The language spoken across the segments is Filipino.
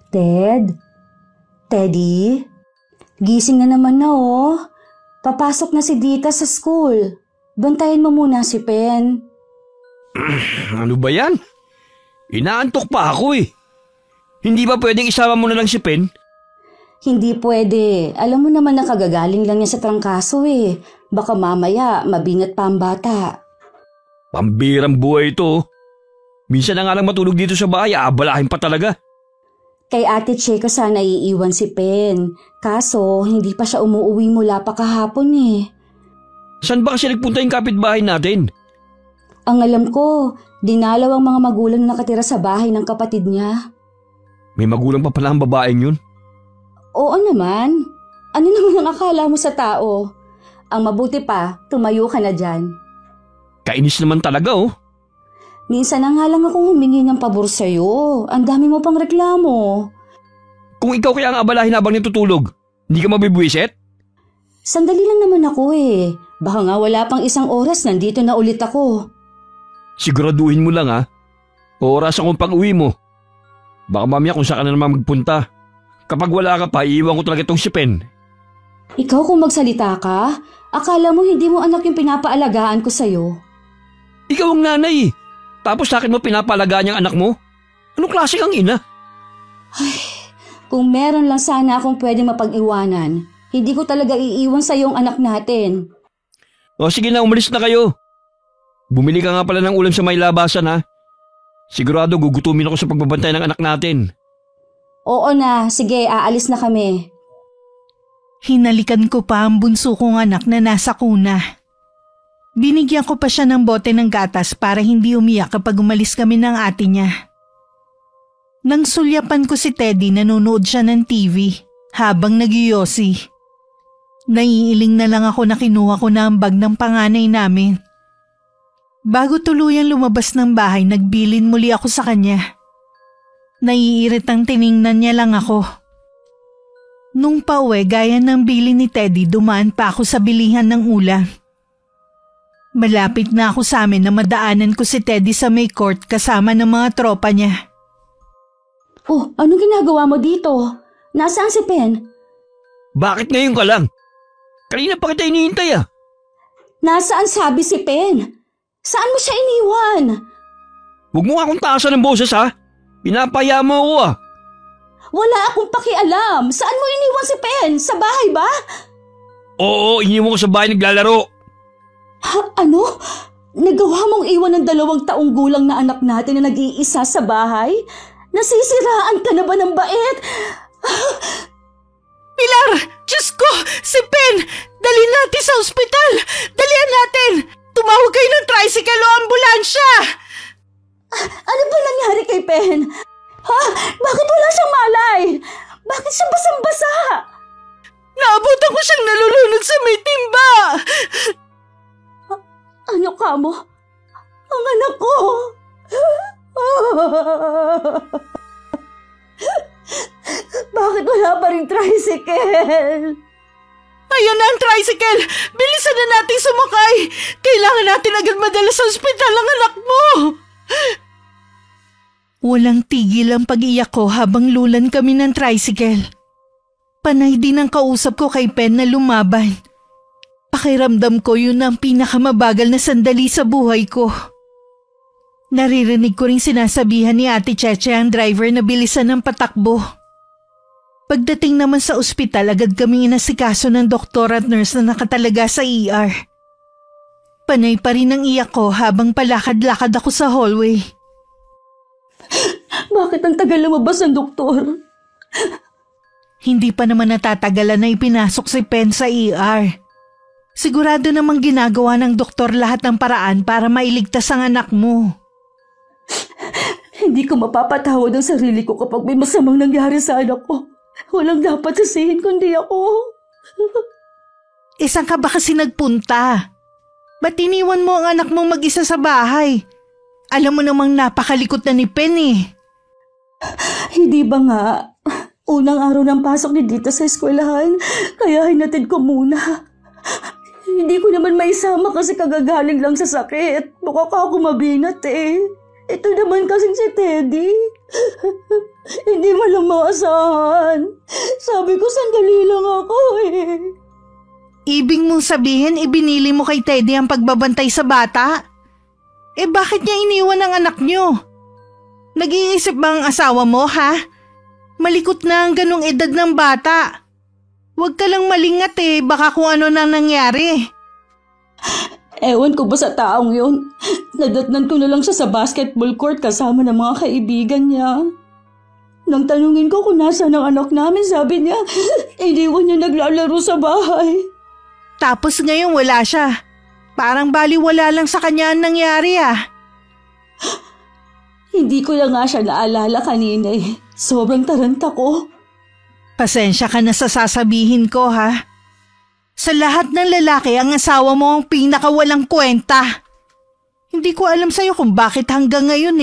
Ted? Teddy? Gising na naman na oh. Papasok na si Dita sa school. Bantayan mo muna si Pen. Ano ba yan? Inaantok pa ako eh. Hindi ba pwedeng isama mo na lang si Pen? Hindi pwede. Alam mo naman na kagagaling lang niya sa trangkaso eh. Baka mamaya mabinat pa ang bata. Pambirang buhay ito. Minsan na nga lang matulog dito sa bahay, aabalahin pa talaga. Kay Ate Che ko sana iiwan si Pen. Kaso hindi pa siya umuuwi mula pa kahapon eh. Saan ba kasi nagpunta yung kapitbahay natin? Ang alam ko, dinalaw ang mga magulang na nakatira sa bahay ng kapatid niya. May magulang pa pala ang babaeng yun? Oo naman. Ano naman ang akala mo sa tao? Ang mabuti pa, tumayo ka na dyan. Kainis naman talaga oh. Minsan na nga lang akong humingi ng pabor sa'yo. Ang dami mo pang reklamo. Kung ikaw kaya ang abalahin habang natutulog, hindi ka mabibwisit? Sandali lang naman ako eh. Baka nga wala pang isang oras nandito na ulit ako. Siguraduhin mo lang ha. Oras akong pag-uwi mo. Baka mamaya kung saan ka na naman magpunta. Kapag wala ka pa, iiwan ko talaga itong si Pen. Ikaw kung magsalita ka, akala mo hindi mo anak yung pinapaalagaan ko sa'yo. Ikaw ang nanay. Tapos sa akin mo pinapaalagaan yung anak mo? Anong klase kang ina? Ay, kung meron lang sana akong pwedeng mapag-iwanan, hindi ko talaga iiwan sa yung anak natin. O sige na, umalis na kayo. Bumili ka nga pala ng ulam sa may labasan ha. Sigurado gugutumin ako sa pagbabantay ng anak natin. Oo na, sige, aalis na kami. Hinalikan ko pa ang bunso kong anak na nasa kuna. Binigyan ko pa siya ng bote ng gatas para hindi umiyak kapag umalis kami ng ate niya. Nang sulyapan ko si Teddy, nanonood siya ng TV habang nagyoyosi. Naiiling na lang ako na kinuha ko na ang bag ng panganay namin. Bago tuluyang lumabas ng bahay, nagbilin muli ako sa kanya. Naiiritang tiningnan niya lang ako. Nung pauwi, gaya ng bilin ni Teddy, dumaan pa ako sa bilihan ng ulam. Malapit na ako sa amin na madaanan ko si Teddy sa may court kasama ng mga tropa niya. Oh, anong ginagawa mo dito? Nasaan si Pen? Bakit ngayon ka lang? Kanina pa kita hinihintay ah. Nasaan sabi si Pen? Saan mo siya iniwan? Huwag mo akong taasan ng boses ha. Pinapaya mo ako ah. Wala akong pakialam. Saan mo iniwan si Pen? Sa bahay ba? Oo, iniwan ko sa bahay naglalaro. Ha? Ano? Nagawa mong iwan ng 2 taong gulang na anak natin na nag-iisa sa bahay? Nasisiraan ka na ba ng bait? Pilar! Diyos ko! Si Pen! Dalhin natin sa ospital! Dalihan natin! Tumawag kayo ng tricycle o ambulansya! Ano ba nangyari kay Pen? Ha? Bakit wala siyang malay? Bakit siya basang-basa? Naabutan ko siyang nalulunod sa may timba! Ano ka mo? Ang anak ko! Bakit wala pa rin tricycle? Ayan na ang tricycle! Bilisan na natin sumakay! Kailangan natin agad madala sa ospital ang anak mo! Walang tigil ang pag-iyak ko habang lulan kami ng tricycle. Panay din ang kausap ko kay Pen na lumaban. Pakiramdam ko yun ang pinakamabagal na sandali sa buhay ko. Naririnig ko ring sinasabihan ni Ate Cheche ang driver na bilisan ng patakbo. Pagdating naman sa ospital, agad kaming inasikaso ng doktor at nurse na nakatalaga sa ER. Panay pa rin ang iyak ko habang palakad-lakad ako sa hallway. Bakit ang tagal lumabas ng doktor? Hindi pa naman natatagalan na ipinasok si Pen sa ER. Sigurado namang ginagawa ng doktor lahat ng paraan para mailigtas ang anak mo. Hindi ko mapapatawad ang sarili ko kapag may masamang nangyari sa anak ko. Walang dapat sisihin kundi ako. Saan ka ba kasi nagpunta? Ba't iniwan mo ang anak mong mag-isa sa bahay? Alam mo namang napakalikot na ni Pen eh. Hindi ba nga? Unang araw ng pasok ni Dita sa eskwelahan, kaya hinatid ko muna. Hindi ko naman maisama kasi kagagaling lang sa sakit. Mukha ka ako mabinat eh. Ito naman kasing si Teddy. Hindi mo lang maasahan. Sabi ko sandali lang ako eh. Ibig mong sabihin ibinili mo kay Teddy ang pagbabantay sa bata? Bakit niya iniwan ang anak niyo? Nag-iisip ba ang asawa mo, ha? Malikot na ang ganong edad ng bata. Huwag ka lang malingat baka kung ano na nangyari. Ewan ko ba sa taong yun? Nadatnan ko na lang siya sa basketball court kasama ng mga kaibigan niya. Nang tanungin ko kung nasaan ang anak namin, sabi niya, iniwan niya naglalaro sa bahay. Tapos ngayon wala siya. Parang baliwala lang sa kanya ang nangyari Hindi ko lang nga siya naalala kanina eh. Sobrang taranta ko. Pasensya ka na sa sasabihin ko, ha? Sa lahat ng lalaki, ang asawa mo ang pinakawalang kwenta. Hindi ko alam sa'yo kung bakit hanggang ngayon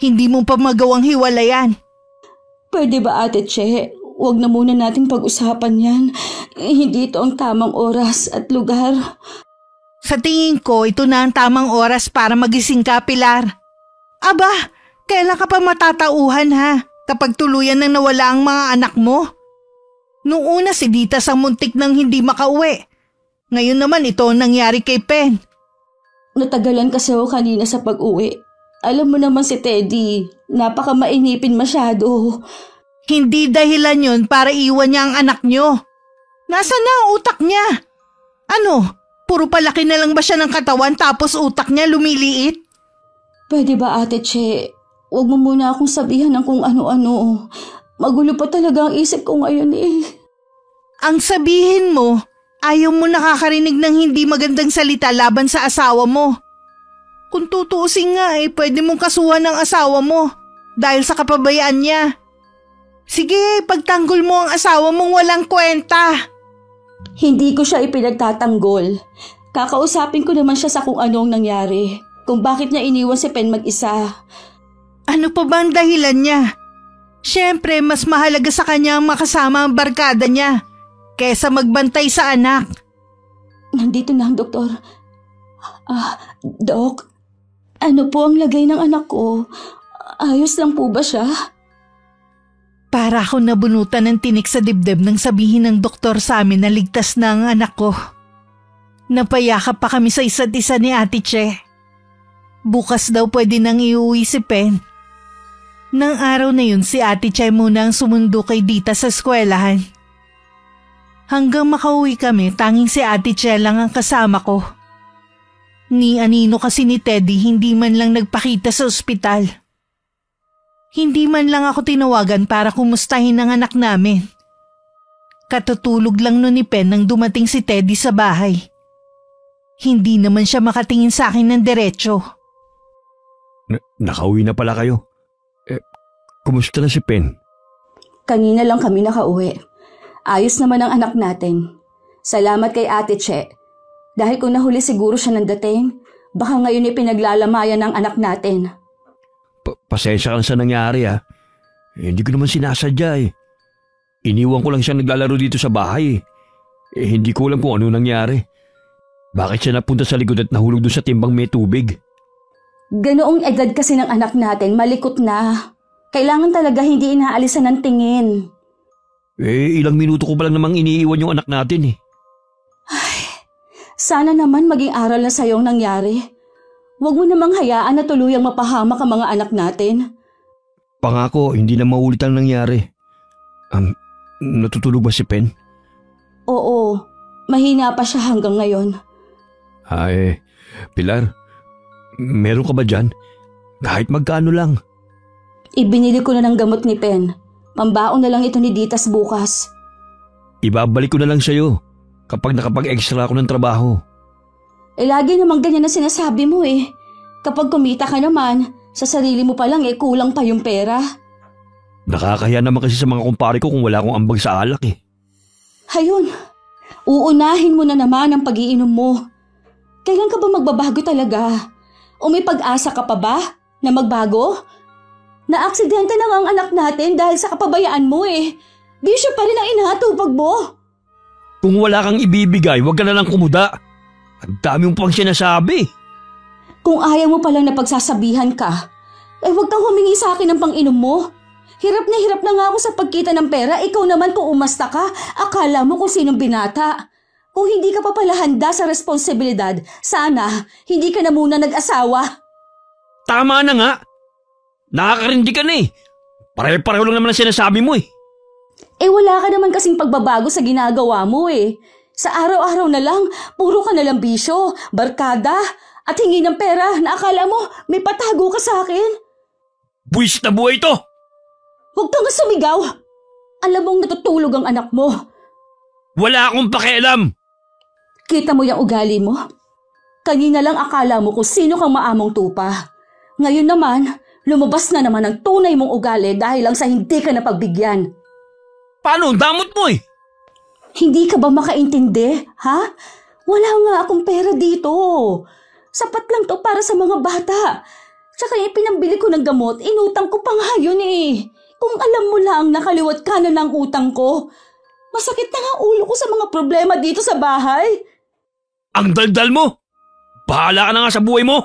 hindi mo pa magawang hiwalayan. Pwede ba Ate Che? Huwag na muna nating pag-usapan yan. Hindi ito ang tamang oras at lugar. Sa tingin ko, ito na ang tamang oras para magising ka, Pilar. Aba, kailan ka pa matatauhan, ha? Kapag tuluyan nang nawala ang mga anak mo? Noong una si Ditas ang muntik nang hindi makauwi. Ngayon naman ito ang nangyari kay Pen. Natagalan kasi ako kanina sa pag-uwi. Alam mo naman si Teddy, napaka mainipin masyado. Hindi dahilan yun para iwan niya ang anak niyo. Nasaan na ang utak niya? Ano, puro palaki na lang ba siya ng katawan tapos utak niya lumiliit? Pwede ba Ate Che, huwag mo muna akong sabihan ng kung ano-ano. Magulo pa talaga ang isip ko ngayon Ang sabihin mo, ayaw mo nakakarinig ng hindi magandang salita laban sa asawa mo. Kung tutuusin nga pwede mong kasuhan ng asawa mo dahil sa kapabayaan niya. Sige, pagtanggol mo ang asawa mong walang kwenta. Hindi ko siya ipinagtatanggol. Kakausapin ko naman siya sa kung ano ang nangyari. Kung bakit niya iniwan si Pen mag-isa. Ano pa ba ang dahilan niya? Siyempre, mas mahalaga sa kanya ang makasama ang barkada niya kesa magbantay sa anak. Nandito na ang doktor. Dok, ano po ang lagay ng anak ko? Ayos lang po ba siya? Para ako nabunutan ng tinik sa dibdib nang sabihin ng doktor sa amin na ligtas na ang anak ko. Napayakap pa kami sa isa't isa ni Ate Che. Bukas daw pwede nang iuwi si Pen. Nang araw na yun si Ate Che muna ang sumundo kay Dita sa eskwelahan. Hanggang makauwi kami, tanging si Ate Che lang ang kasama ko. Ni anino kasi ni Teddy hindi man lang nagpakita sa ospital. Hindi man lang ako tinawagan para kumustahin ang anak namin. Katutulog lang nun ni Pen nang dumating si Teddy sa bahay. Hindi naman siya makatingin sa akin ng diretsyo. Nakauwi na pala kayo? Kumusta na si Pen? Kanina lang kami nakauwi. Ayos naman ang anak natin. Salamat kay Ate Che. Dahil kung nahuli siguro siya ng dating, baka ngayon pinaglalamayan ng anak natin. Pasensya ka na sa nangyari hindi ko naman sinasadya Iniwan ko lang siya naglalaro dito sa bahay hindi ko alam kung ano nangyari. Bakit siya napunta sa likod at nahulog doon sa timbang may tubig? Ganoong edad kasi ng anak natin, malikot na. Kailangan talaga hindi inaalisan ng tingin. Ilang minuto ko pa lang namang iniiwan yung anak natin Ay, sana naman maging aral na sa'yo ang nangyari. Huwag mo namang hayaan na tuluyang mapahamak ang mga anak natin. Pangako, hindi na maulit ang nangyari. Natutulog ba si Pen? Oo, mahina pa siya hanggang ngayon. Pilar, meron ka ba dyan? Kahit magkano lang. Ibinili ko na ng gamot ni Pen. Pambaon na lang ito ni Ditas bukas. Ibabalik ko na lang sa'yo kapag nakapag-extra ako ng trabaho. Lagi namang ganyan na sinasabi mo Kapag kumita ka naman, sa sarili mo pa lang kulang pa yung pera. Nakakahiya naman kasi sa mga kumpare ko kung wala akong ambag sa alak Hayun, uunahin mo na naman ang pag-iinom mo. Kailan ka ba magbabago talaga? O may pag-asa ka pa ba na magbago? Naaksidente na nga ang anak natin dahil sa kapabayaan mo Bisyo pa rin ang inahatupag mo. Kung wala kang ibibigay, huwag ka na lang kumuda. Ang dami mo pang sinasabi. Kung ayaw mo palang napagsasabihan ka, huwag kang humingi sa akin ng pang-inom mo. Hirap na nga ako sa pagkita ng pera, ikaw naman kung umasta ka, akala mo kung sinong binata. Kung hindi ka pa pala handa sa responsibilidad, sana hindi ka na muna nag-asawa. Tama na nga. Nakakarindi ka na eh. Pare-pareho lang naman ang sinasabi mo eh. Wala ka naman kasing pagbabago sa ginagawa mo eh. Sa araw-araw na lang, puro ka nalang bisyo, barkada, at hingi ng pera na akala mo may patago ka sa akin. Buwis na buhay to! Huwag kang sumigaw! Alam mong natutulog ang anak mo. Wala akong pakialam! Kita mo yung ugali mo? Kanina lang akala mo kung sino kang maamong tupa. Ngayon naman, lumabas na naman ang tunay mong ugali dahil lang sa hindi ka napagbigyan. Paano? Ang damot mo eh! Hindi ka ba makaintindi, ha? Wala nga akong pera dito. Sapat lang to para sa mga bata. Tsaka pinambili ko ng gamot, inutang ko pa nga yun eh. Kung alam mo lang nakaliwat ka na ng utang ko. Masakit na nga ulo ko sa mga problema dito sa bahay. Ang daldal mo! Bahala ka na nga sa buhay mo!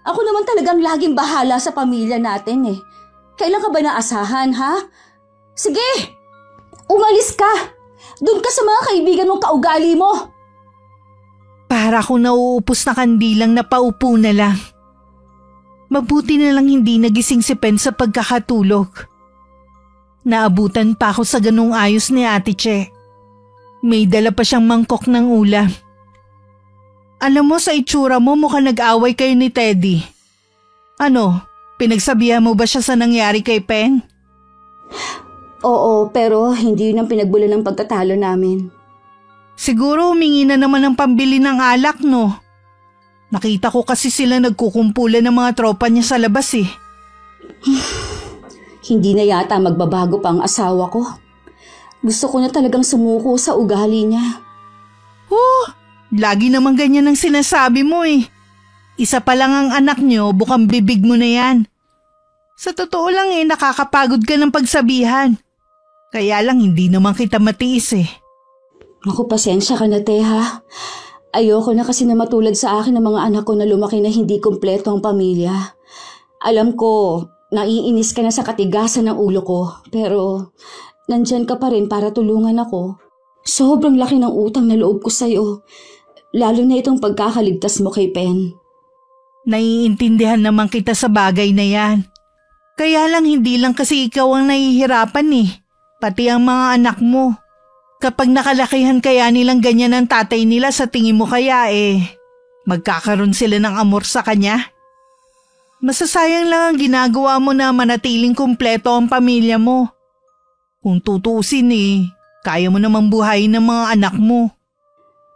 Ako naman talagang laging bahala sa pamilya natin eh. Kailan ka ba naasahan, ha? Sige! Umalis ka! Doon ka sa mga kaibigan mong kaugali mo! Para akong nauupos na kandilang napaupo na lang. Mabuti na lang hindi nagising si Pen sa pagkakatulog. Naabutan pa ako sa ganung ayos ni Ate Che. May dala pa siyang mangkok ng ulam. Alam mo, sa itsura mo mukhang nag-away kayo ni Teddy. Ano, pinagsabihan mo ba siya sa nangyari kay Pen? Oo, pero hindi yun ang pinagbulan ng pagtatalo namin. Siguro humingi na naman ng pambili ng alak, no? Nakita ko kasi sila nagkukumpulan ng mga tropa niya sa labas eh. Hindi na yata magbabago pa ang asawa ko. Gusto ko na talagang sumuko sa ugali niya. Lagi naman ganyan ang sinasabi mo eh. Isa pa lang ang anak niyo, bukang bibig mo na yan. Sa totoo lang eh, nakakapagod ka ng pagsabihan. Kaya lang hindi naman kita matiis eh. Naku, pasensya ka na, Teha. Ayoko na kasi na matulad sa akin ng mga anak ko na lumaki na hindi kumpleto ang pamilya. Alam ko, naiinis ka na sa katigasan ng ulo ko, pero nandyan ka pa rin para tulungan ako. Sobrang laki ng utang na loob ko sa'yo, lalo na itong pagkakaligtas mo kay Pen. Naiintindihan naman kita sa bagay na yan. Kaya lang hindi lang kasi ikaw ang nahihirapan eh. Pati ang mga anak mo. Kapag nakalakihan kaya nilang ganyan ang tatay nila, sa tingin mo kaya magkakaroon sila ng amor sa kanya? Masasayang lang ang ginagawa mo na manatiling kumpleto ang pamilya mo. Kung tutuusin kaya mo namang buhayin ng mga anak mo.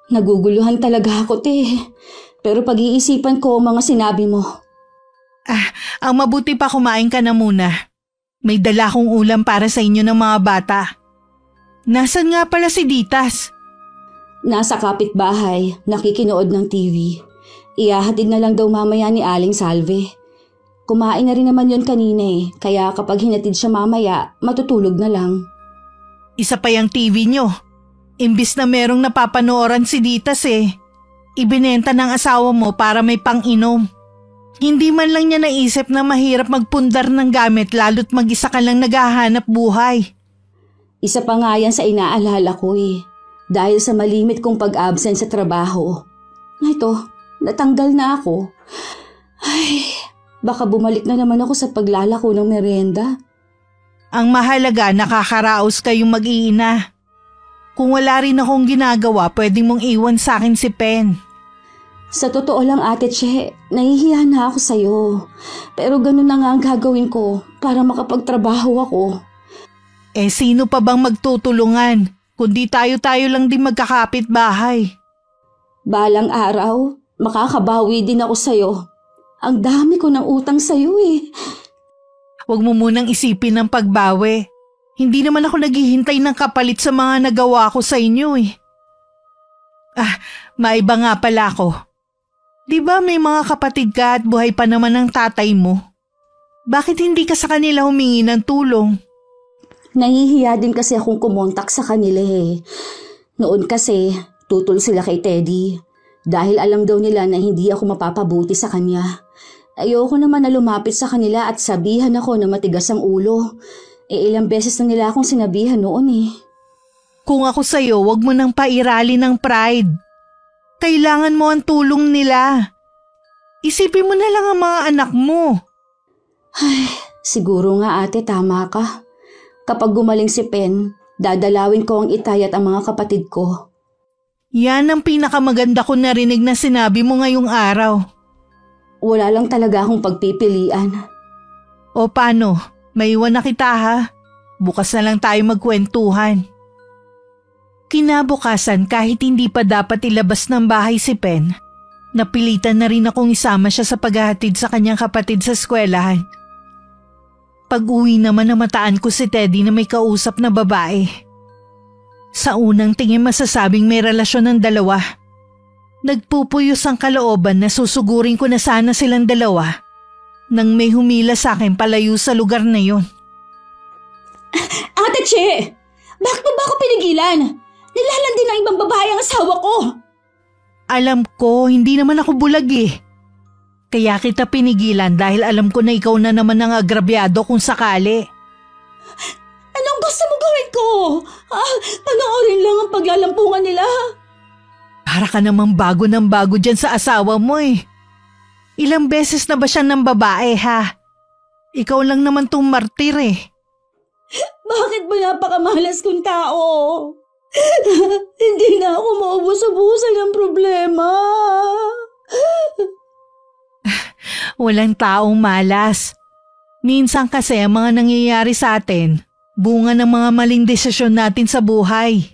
Naguguluhan talaga ako, Te. Pero pag-iisipan ko ang mga sinabi mo. Ang mabuti pa kumain ka na muna. May dala kong ulam para sa inyo ng mga bata. Nasaan nga pala si Ditas? Nasa kapitbahay, nakikinood ng TV. Ihahatid na lang daw mamaya ni Aling Salve. Kumain na rin naman yon kanina kaya kapag hinatid siya mamaya, matutulog na lang. Isa pa yung TV nyo. Imbis na merong napapanooran si Ditas ibinenta ng asawa mo para may pang-inom. Hindi man lang niya naisip na mahirap magpundar ng gamit lalo't mag-isa ka lang naghahanap buhay. Isa pa nga yan sa inaalala ko dahil sa malimit kong pag-absent sa trabaho. Ito, natanggal na ako. Ay, baka bumalik na naman ako sa paglalako ng merienda. Ang mahalaga, nakakaraos kayong mag-iina. Kung wala rin akong ginagawa, pwedeng mong iwan sa akin si Pen. Sa totoo lang, Ate Che, nahihiya na ako sa'yo. Pero ganun na nga ang gagawin ko para makapagtrabaho ako. Sino pa bang magtutulungan? Kundi tayo-tayo lang din magkakapit bahay. Balang araw, makakabawi din ako sa'yo. Ang dami ko ng utang sa'yo Huwag mo munang isipin ng pagbawi. Hindi naman ako naghihintay ng kapalit sa mga nagawa ko sa inyo Maiba nga pala ako. Di ba may mga kapatid ka at buhay pa naman ang tatay mo? Bakit hindi ka sa kanila humingi ng tulong? Nahihiya din kasi akong kumontak sa kanila Noon kasi, tutol sila kay Teddy. Dahil alam daw nila na hindi ako mapapabuti sa kanya. Ayoko naman na lumapit sa kanila at sabihan ako na matigas ang ulo. Ilang beses na nila akong sinabihan noon eh. Kung ako sa'yo, wag mo nang pairali ng pride. Kailangan mo ang tulong nila. Isipin mo na lang ang mga anak mo. Ay, siguro nga ate, tama ka. Kapag gumaling si Pen, dadalawin ko ang itay at ang mga kapatid ko. Yan ang pinakamaganda ko narinig na sinabi mo ngayong araw. Wala lang talaga akong pagpipilian. O paano? Maiwan na kita ha. Bukas na lang tayo magkwentuhan. Kinabukasan kahit hindi pa dapat ilabas ng bahay si Pen, napilitan na rin akong isama siya sa paghahatid sa kanyang kapatid sa eskwelahan. Pag-uwi naman namataan ko si Teddy na may kausap na babae. Sa unang tingin masasabing may relasyon ng dalawa. Nagpupuyos ang kalooban na susugurin ko na sana silang dalawa nang may humila sa akin palayo sa lugar na yon. Ate Che! Bakit mo ba ako pinigilan? Nilalandi ng ibang babae ang asawa ko! Alam ko, hindi naman ako bulag eh. Kaya kita pinigilan dahil alam ko na ikaw na naman ang agrabyado kung sakali. Anong gusto mo gawin ko? Panoorin lang ang paglalampungan nila. Para ka namang bago ng bago dyan sa asawa mo eh. Ilang beses na ba siya ng babae ha? Ikaw lang naman tong martir eh. Bakit ba napakamalas kong tao? Hindi na ako maubos-ubusan ng problema. Walang taong malas. Minsan kasi ang mga nangyayari sa atin, bunga ng mga maling desisyon natin sa buhay.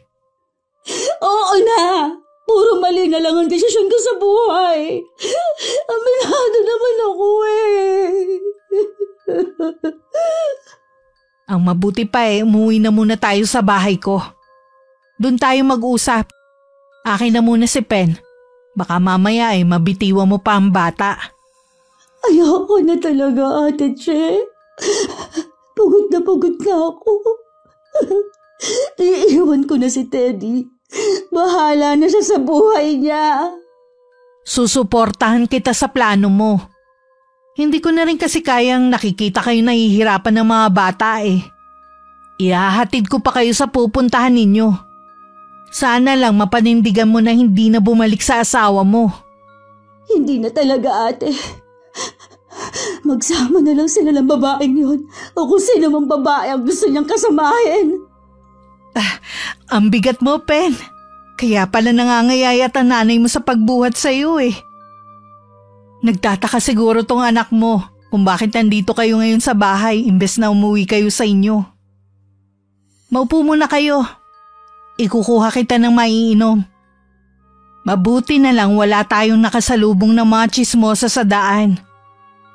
Oo na! Puro mali na lang ang desisyon ko sa buhay. Aminado naman ako eh. Ang mabuti pa umuwi na muna tayo sa bahay ko. Doon tayo mag-usap. Akin na muna si Pen. Baka mamaya mabitiwan mo pa ang bata. Ayoko na talaga, Ate Che. Pagod na ako. Iiwan ko na si Teddy. Bahala na siya sa buhay niya. Susuportahan kita sa plano mo. Hindi ko na rin kasi kayang nakikita kayo nahihirapan ng mga bata eh. Ihahatid ko pa kayo sa pupuntahan ninyo. Sana lang mapanindigan mo na hindi na bumalik sa asawa mo. Hindi na talaga, ate. Magsama na lang sila ng babaeng yun o kung sino mang babae ang gusto niyang kasamahin. Ang bigat mo, Pen. Kaya pala nangangayayat ang nanay mo sa pagbuhat sa iyo eh. Nagtataka siguro tong anak mo kung bakit nandito kayo ngayon sa bahay imbes na umuwi kayo sa inyo. Maupo muna kayo. Ikukuha kita ng maiinom. Mabuti na lang wala tayong nakasalubong ng mga tsismosa sa daan.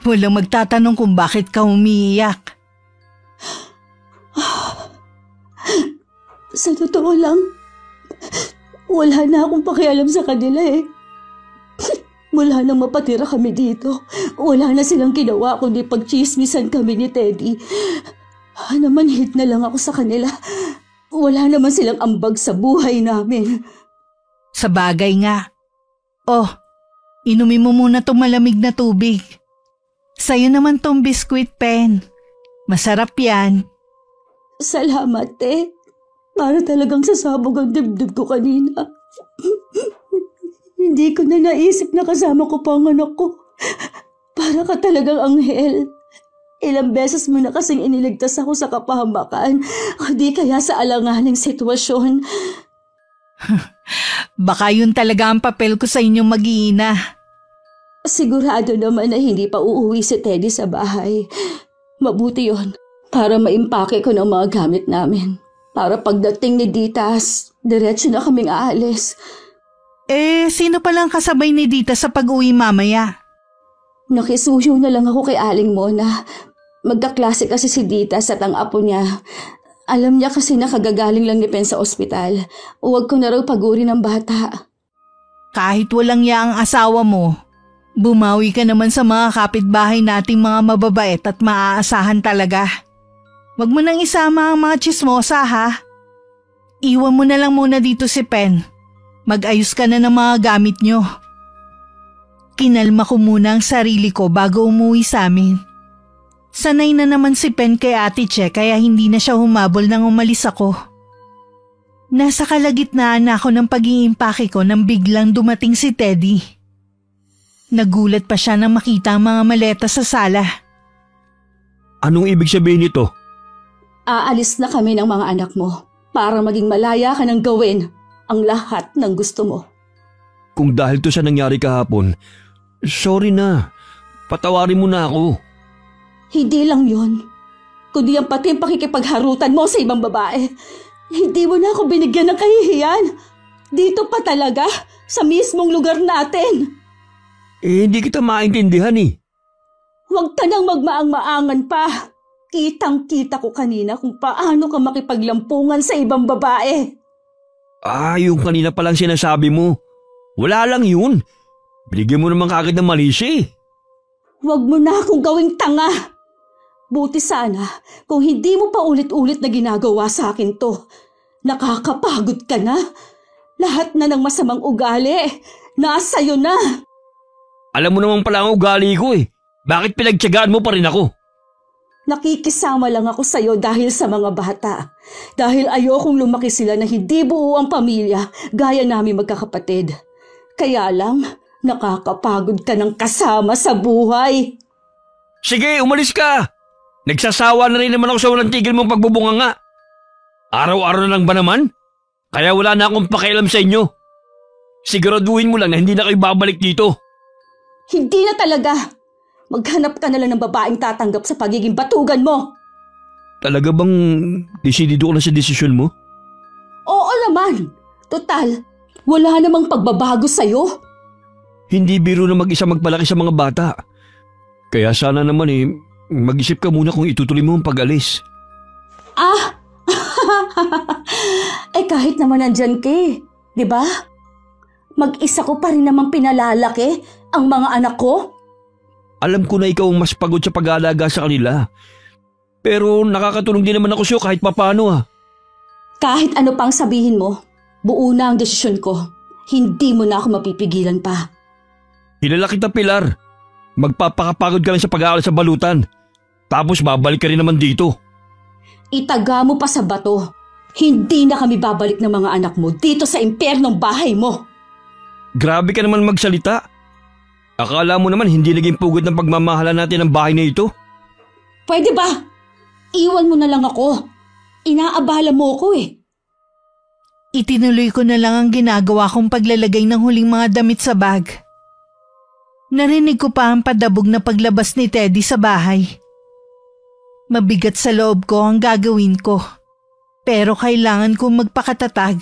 Walang magtatanong kung bakit ka umiiyak. Sa totoo lang, wala na akong pakialam sa kanila eh. Mula nang mapatira kami dito, wala na silang ginawa kundi pagchismisan kami ni Teddy. Namanhid na lang ako sa kanila. Wala naman silang ambag sa buhay namin. Sa bagay nga. Oh, inumin mo muna tong malamig na tubig. Sa'yo naman tong biskwit, Pen. Masarap yan. Salamat, te. Para talagang sasabog ang dibdib ko kanina. Hindi ko na naisip na kasama ko pa ang anak ko. Para ka talagang anghel. Ilang beses mo na kasing iniligtas ako sa kapahamakan, o di kaya sa alanganing sitwasyon. Baka yun talaga ang papel ko sa inyong mag-iina. Sigurado naman na hindi pa uuwi si Teddy sa bahay. Mabuti yon para maimpake ko ng mga gamit namin. Para pagdating ni Ditas, diretso na kaming aalis. Sino palang kasabay ni Ditas sa pag-uwi mamaya? Nakisuyo na lang ako kay Aling Mona. Magkaklase kasi si Ditas at ang apo niya. Alam niya kasi nakagagaling lang ni Pen sa ospital. Huwag ko na raw pagurin ng bata. Kahit walang niya ang asawa mo, bumawi ka naman sa mga kapitbahay nating mga mababait at maaasahan talaga. Wag mo nang isama ang mga tsismosa ha. Iwan mo na lang muna dito si Pen. Mag-ayos ka na ng mga gamit nyo. Kinalma ko muna ang sarili ko bago umuwi sa amin. Sanay na naman si Pen kay Ate Che kaya hindi na siya humabol nang umalis ako. Nasa kalagitnaan na ako ng pag-iimpake ko nang biglang dumating si Teddy. Nagulat pa siya nang makita ang mga maleta sa sala. Anong ibig sabihin nito? Aalis na kami ng mga anak mo para maging malaya ka ng gawin ang lahat ng gusto mo. Kung dahil to sa nangyari kahapon, sorry na. Patawarin mo na ako. Hindi lang yun, kundi ang pati ang pakikipagharutan mo sa ibang babae. Hindi mo na ako binigyan ng kahihiyan. Dito pa talaga, sa mismong lugar natin. Hindi kita maintindihan eh. Huwag ka nang magmaang-maangan pa. Kitang-kita ko kanina kung paano ka makipaglampungan sa ibang babae. Yung kanina palang sinasabi mo. Wala lang yun. Binigyan mo naman kaagad ng mali siya eh. Huwag mo na akong gawing tanga. Buti sana kung hindi mo pa ulit-ulit na ginagawa sa akin to. Nakakapagod ka na. Lahat na ng masamang ugali, nasa'yo na. Alam mo naman pala ang ugali ko eh. Bakit pinagtiyagaan mo pa rin ako? Nakikisama lang ako sa'yo dahil sa mga bata. Dahil ayokong lumaki sila na hindi buo ang pamilya gaya namin magkakapatid. Kaya lang, nakakapagod ka ng kasama sa buhay. Sige, umalis ka! Nagsasawa na rin naman ako sa walang tigil mong pagbubunganga. Araw-araw lang ba naman? Kaya wala na akong pakialam sa inyo. Siguraduhin mo lang na hindi na kayo babalik dito. Hindi na talaga. Maghanap ka na lang ng babaeng tatanggap sa pagiging batugan mo. Talaga bang desidido ka na sa desisyon mo? Oo naman. Total, wala namang pagbabago sa'yo. Hindi biro na mag-isa magpalaki sa mga bata. Kaya sana naman mag-isip ka muna kung itutuloy mo ang pag-alis. Kahit naman nandyan ka di ba? Mag-isa ko pa rin namang pinalalaki ang mga anak ko. Alam ko na ikaw ang mas pagod sa pag-aalaga sa kanila. Pero nakakatulong din naman ako sa'yo kahit papano . Kahit ano pang sabihin mo, buo na ang desisyon ko. Hindi mo na ako mapipigilan pa. Kilala kita, Pilar. Magpapakapagod ka lang sa pag-aaral sa balutan. Tapos babalik ka rin naman dito. Itaga mo pa sa bato. Hindi na kami babalik ng mga anak mo dito sa impyernong bahay mo. Grabe ka naman magsalita. Akala mo naman hindi naging pugod ng pagmamahalan natin ang bahay na ito? Pwede ba? Iwan mo na lang ako. Inaabala mo ko Itinuloy ko na lang ang ginagawa kong paglalagay ng huling mga damit sa bag. Narinig ko pa ang padabog na paglabas ni Teddy sa bahay. Mabigat sa loob ko ang gagawin ko. Pero kailangan kong magpakatatag.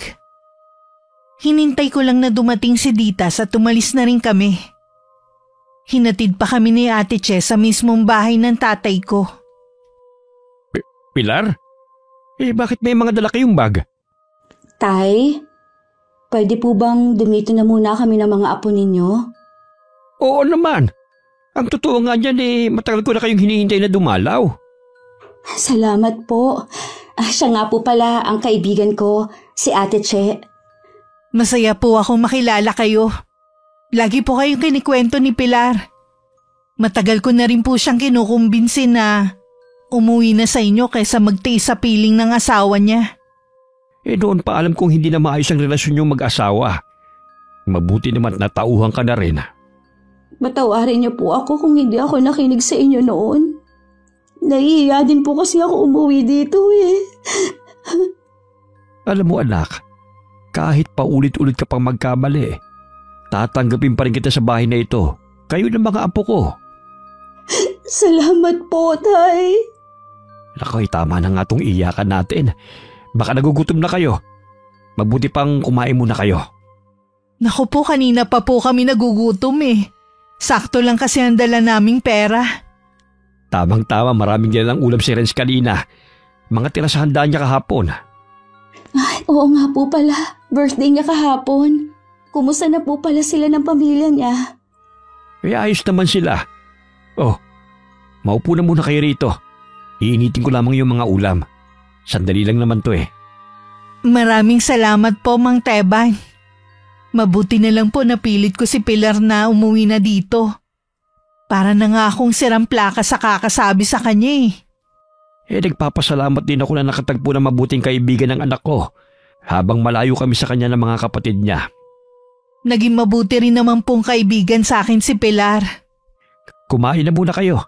Hinintay ko lang na dumating si Ditas at tumalis na rin kami. Hinatid pa kami ni Ate Che sa mismong bahay ng tatay ko. Pilar? Bakit may mga dala kayong bag? Tay, pwede po bang dumito na muna kami ng mga apo ninyo? Oo naman. Ang totoo nga niyan matagal ko na kayong hinihintay na dumalaw. Salamat po. Siya nga po pala ang kaibigan ko, si Ate Che. Masaya po akong makilala kayo. Lagi po kayong kinikwento ni Pilar. Matagal ko na rin po siyang kinukumbinsi na umuwi na sa inyo kaysa magtiis sa piling ng asawa niya. Noon pa alam kong hindi na maayos ang relasyon niyong mag-asawa. Mabuti naman na tauhan ka na rin. Matawarin niyo po ako kung hindi ako nakinig sa inyo noon. Nahihiya din po kasi ako umuwi dito Alam mo anak, kahit paulit-ulit ka pang magkamali, tatanggapin pa rin kita sa bahay na ito. Kayo ng mga apo ko. Salamat po, Tay. Nakoy, tama na nga itong iyakan natin. Baka nagugutom na kayo. Mabuti pang kumain muna kayo. Naku po, kanina pa po kami nagugutom Sakto lang kasi ang dala naming pera. Tamang-tama, maraming nilang ulam si Renz kanina. Mga tira sa handa niya kahapon. Ay, oo nga po pala. Birthday niya kahapon. Kumusta na po pala sila ng pamilya niya? Ayos naman sila. Maupo na muna kayo rito. Iinitin ko lamang yung mga ulam. Sandali lang naman to Maraming salamat po, Mang Teban. Mabuti na lang po napilit ko si Pilar na umuwi na dito. Para na nga akong sirang plaka sa kakasabi sa kanya Nagpapasalamat din ako na nakatagpo ng mabuting kaibigan ng anak ko habang malayo kami sa kanya ng mga kapatid niya. Naging mabuti rin naman pong kaibigan sa akin si Pilar. Kumain na muna kayo.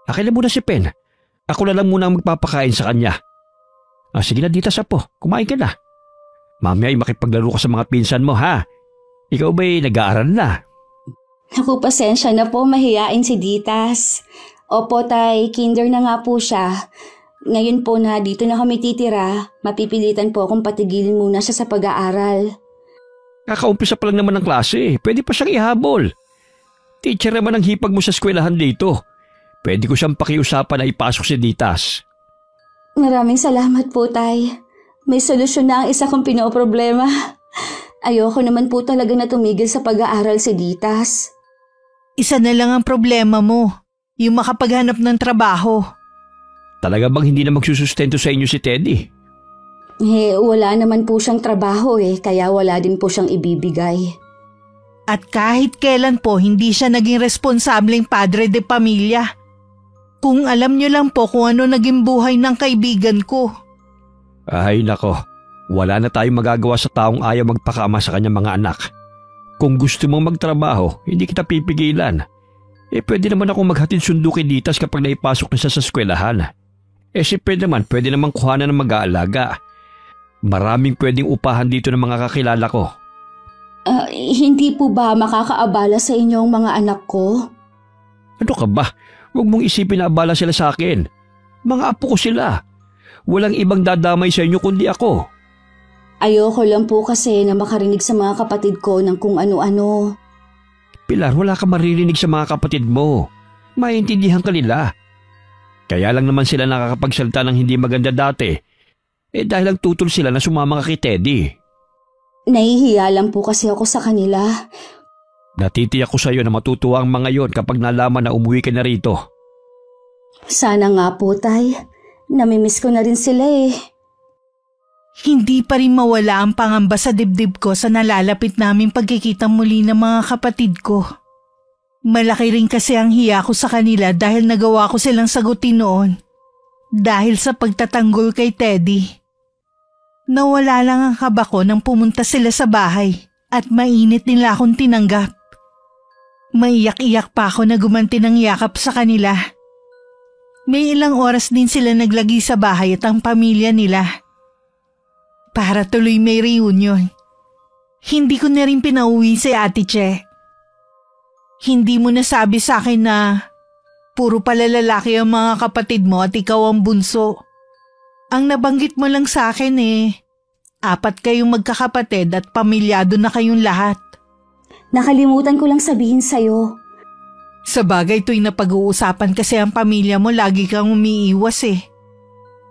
Akin na muna si Pen. Ako na lang muna ang magpapakain sa kanya. Sige na Ditas Apo, kumain ka na. Mamaya ay makipaglaro ka sa mga pinsan mo ha. Ikaw ba'y nag-aaral na? Naku, pasensya na po, mahiyain si Ditas. Opo tay, kinder na nga po siya. Ngayon po na dito na kami titira, mapipilitan po akong patigilin muna siya sa pag-aaral. Kakaumpisa pa lang naman ng klase, pwede pa siyang ihabol. Teacher naman ang hipag mo sa eskwelahan dito. Pwede ko siyang pakiusapan na ipasok si Ditas. Maraming salamat po tay. May solusyon na ang isa kong pinoproblema. Ayoko naman po talaga na tumigil sa pag-aaral si Ditas. Isa na lang ang problema mo, yung makapaghanap ng trabaho. Talaga bang hindi na magsusustento sa inyo si Teddy? Wala naman po siyang trabaho kaya wala din po siyang ibibigay. At kahit kailan po hindi siya naging responsableng padre de pamilya. Kung alam niyo lang po kung ano naging buhay ng kaibigan ko. Ay nako, wala na tayong magagawa sa taong ayaw magpakaama sa kanyang mga anak. Kung gusto mong magtrabaho, hindi kita pipigilan. Pwede naman akong maghatid sundo kay Ditas kapag naipasok na siya sa eskwelahan. Si Pen naman, pwede namang kuhanan ng mag-aalaga. Maraming pwedeng upahan dito ng mga kakilala ko. Hindi po ba makakaabala sa inyong mga anak ko? Ano ka ba? Huwag mong isipin na abala sila sa akin. Mga apo ko sila. Walang ibang dadamay sa inyo kundi ako. Ayoko lang po kasi na makarinig sa mga kapatid ko ng kung ano-ano. Pilar, wala ka maririnig sa mga kapatid mo. Maintindihan ka nila. Kaya lang naman sila nakakapagsalita ng hindi maganda dati. Dahil lang tutol sila na sumama ka kay Teddy. Nahihiya lang po kasi ako sa kanila. Natitiyak ko sa iyo na matutuwa ang mga yon kapag nalaman na umuwi ka na rito. Sana nga po, tay. Namimiss ko na rin sila Hindi pa rin mawala ang pangamba sa dibdib ko sa nalalapit naming pagkikita muli ng mga kapatid ko. Malaki rin kasi ang hiya ko sa kanila dahil nagawa ko silang sagutin noon. Dahil sa pagtatanggol kay Teddy. Nawala lang ang kaba ko nang pumunta sila sa bahay at mainit nila akong tinanggap. Maiyak-iyak pa ako na gumanti ng yakap sa kanila. May ilang oras din sila naglagi sa bahay at ang pamilya nila. Para tuloy may reunion. Hindi ko na rin pinauwi si Ate Che. Hindi mo nasabi sa akin na puro pala lalaki ang mga kapatid mo at ikaw ang bunso. Ang nabanggit mo lang sa akin 4 kayong magkakapatid at pamilyado na kayong lahat. Nakalimutan ko lang sabihin sa'yo. Sa bagay tuwing napag-uusapan kasi ang pamilya mo lagi kang umiiwas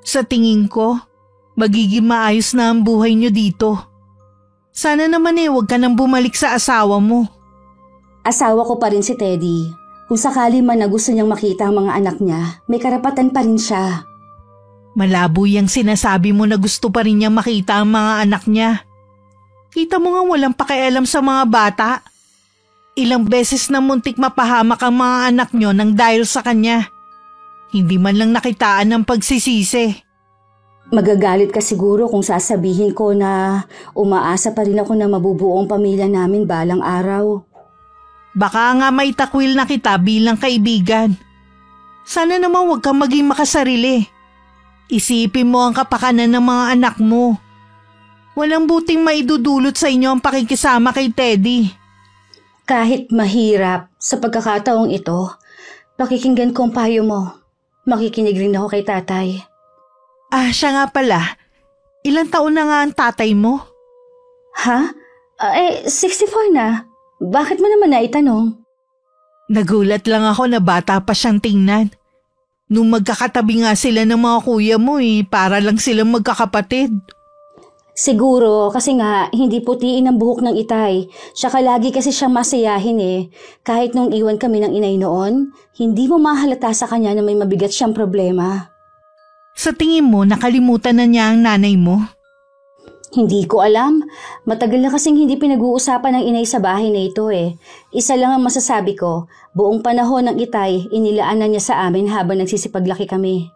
Sa tingin ko, magiging maayos na ang buhay niyo dito. Sana naman huwag ka nang bumalik sa asawa mo. Asawa ko pa rin si Teddy. Kung sakali man na gusto niyang makita ang mga anak niya, may karapatan pa rin siya. Malabo yung sinasabi mo na gusto pa rin niya makita ang mga anak niya. Kita mo nga walang pakialam sa mga bata. Ilang beses na muntik mapahamak ang mga anak niyo nang dahil sa kanya. Hindi man lang nakitaan ng pagsisisi. Magagalit ka siguro kung sasabihin ko na umaasa pa rin ako na mabubuong pamilya namin balang araw. Baka nga may takwil na kita bilang kaibigan. Sana naman huwag kang maging makasarili. Isipin mo ang kapakanan ng mga anak mo. Walang buting maidudulot sa inyo ang pakikisama kay Teddy. Kahit mahirap sa pagkakataong ito, pakikinggan ko ang payo mo. Makikinig rin ako kay tatay. Siya nga pala. Ilang taon na nga ang tatay mo? Ha? 64 na. Bakit mo naman naitanong? Nagulat lang ako na bata pa siyang tingnan. Nung magkakatabi nga sila ng mga kuya mo para lang silang magkakapatid. Siguro kasi nga hindi putiin ang buhok ng itay. Tsaka lagi kasi siyang masayahin Kahit nung iwan kami ng inay noon, hindi mo mahalata sa kanya na may mabigat siyang problema. Sa tingin mo nakalimutan na niya ang nanay mo? Hindi ko alam. Matagal na kasing hindi pinag-uusapan ng inay sa bahay na ito eh. Isa lang ang masasabi ko, buong panahon ng itay, inilaanan niya sa amin habang nagsisipaglaki kami.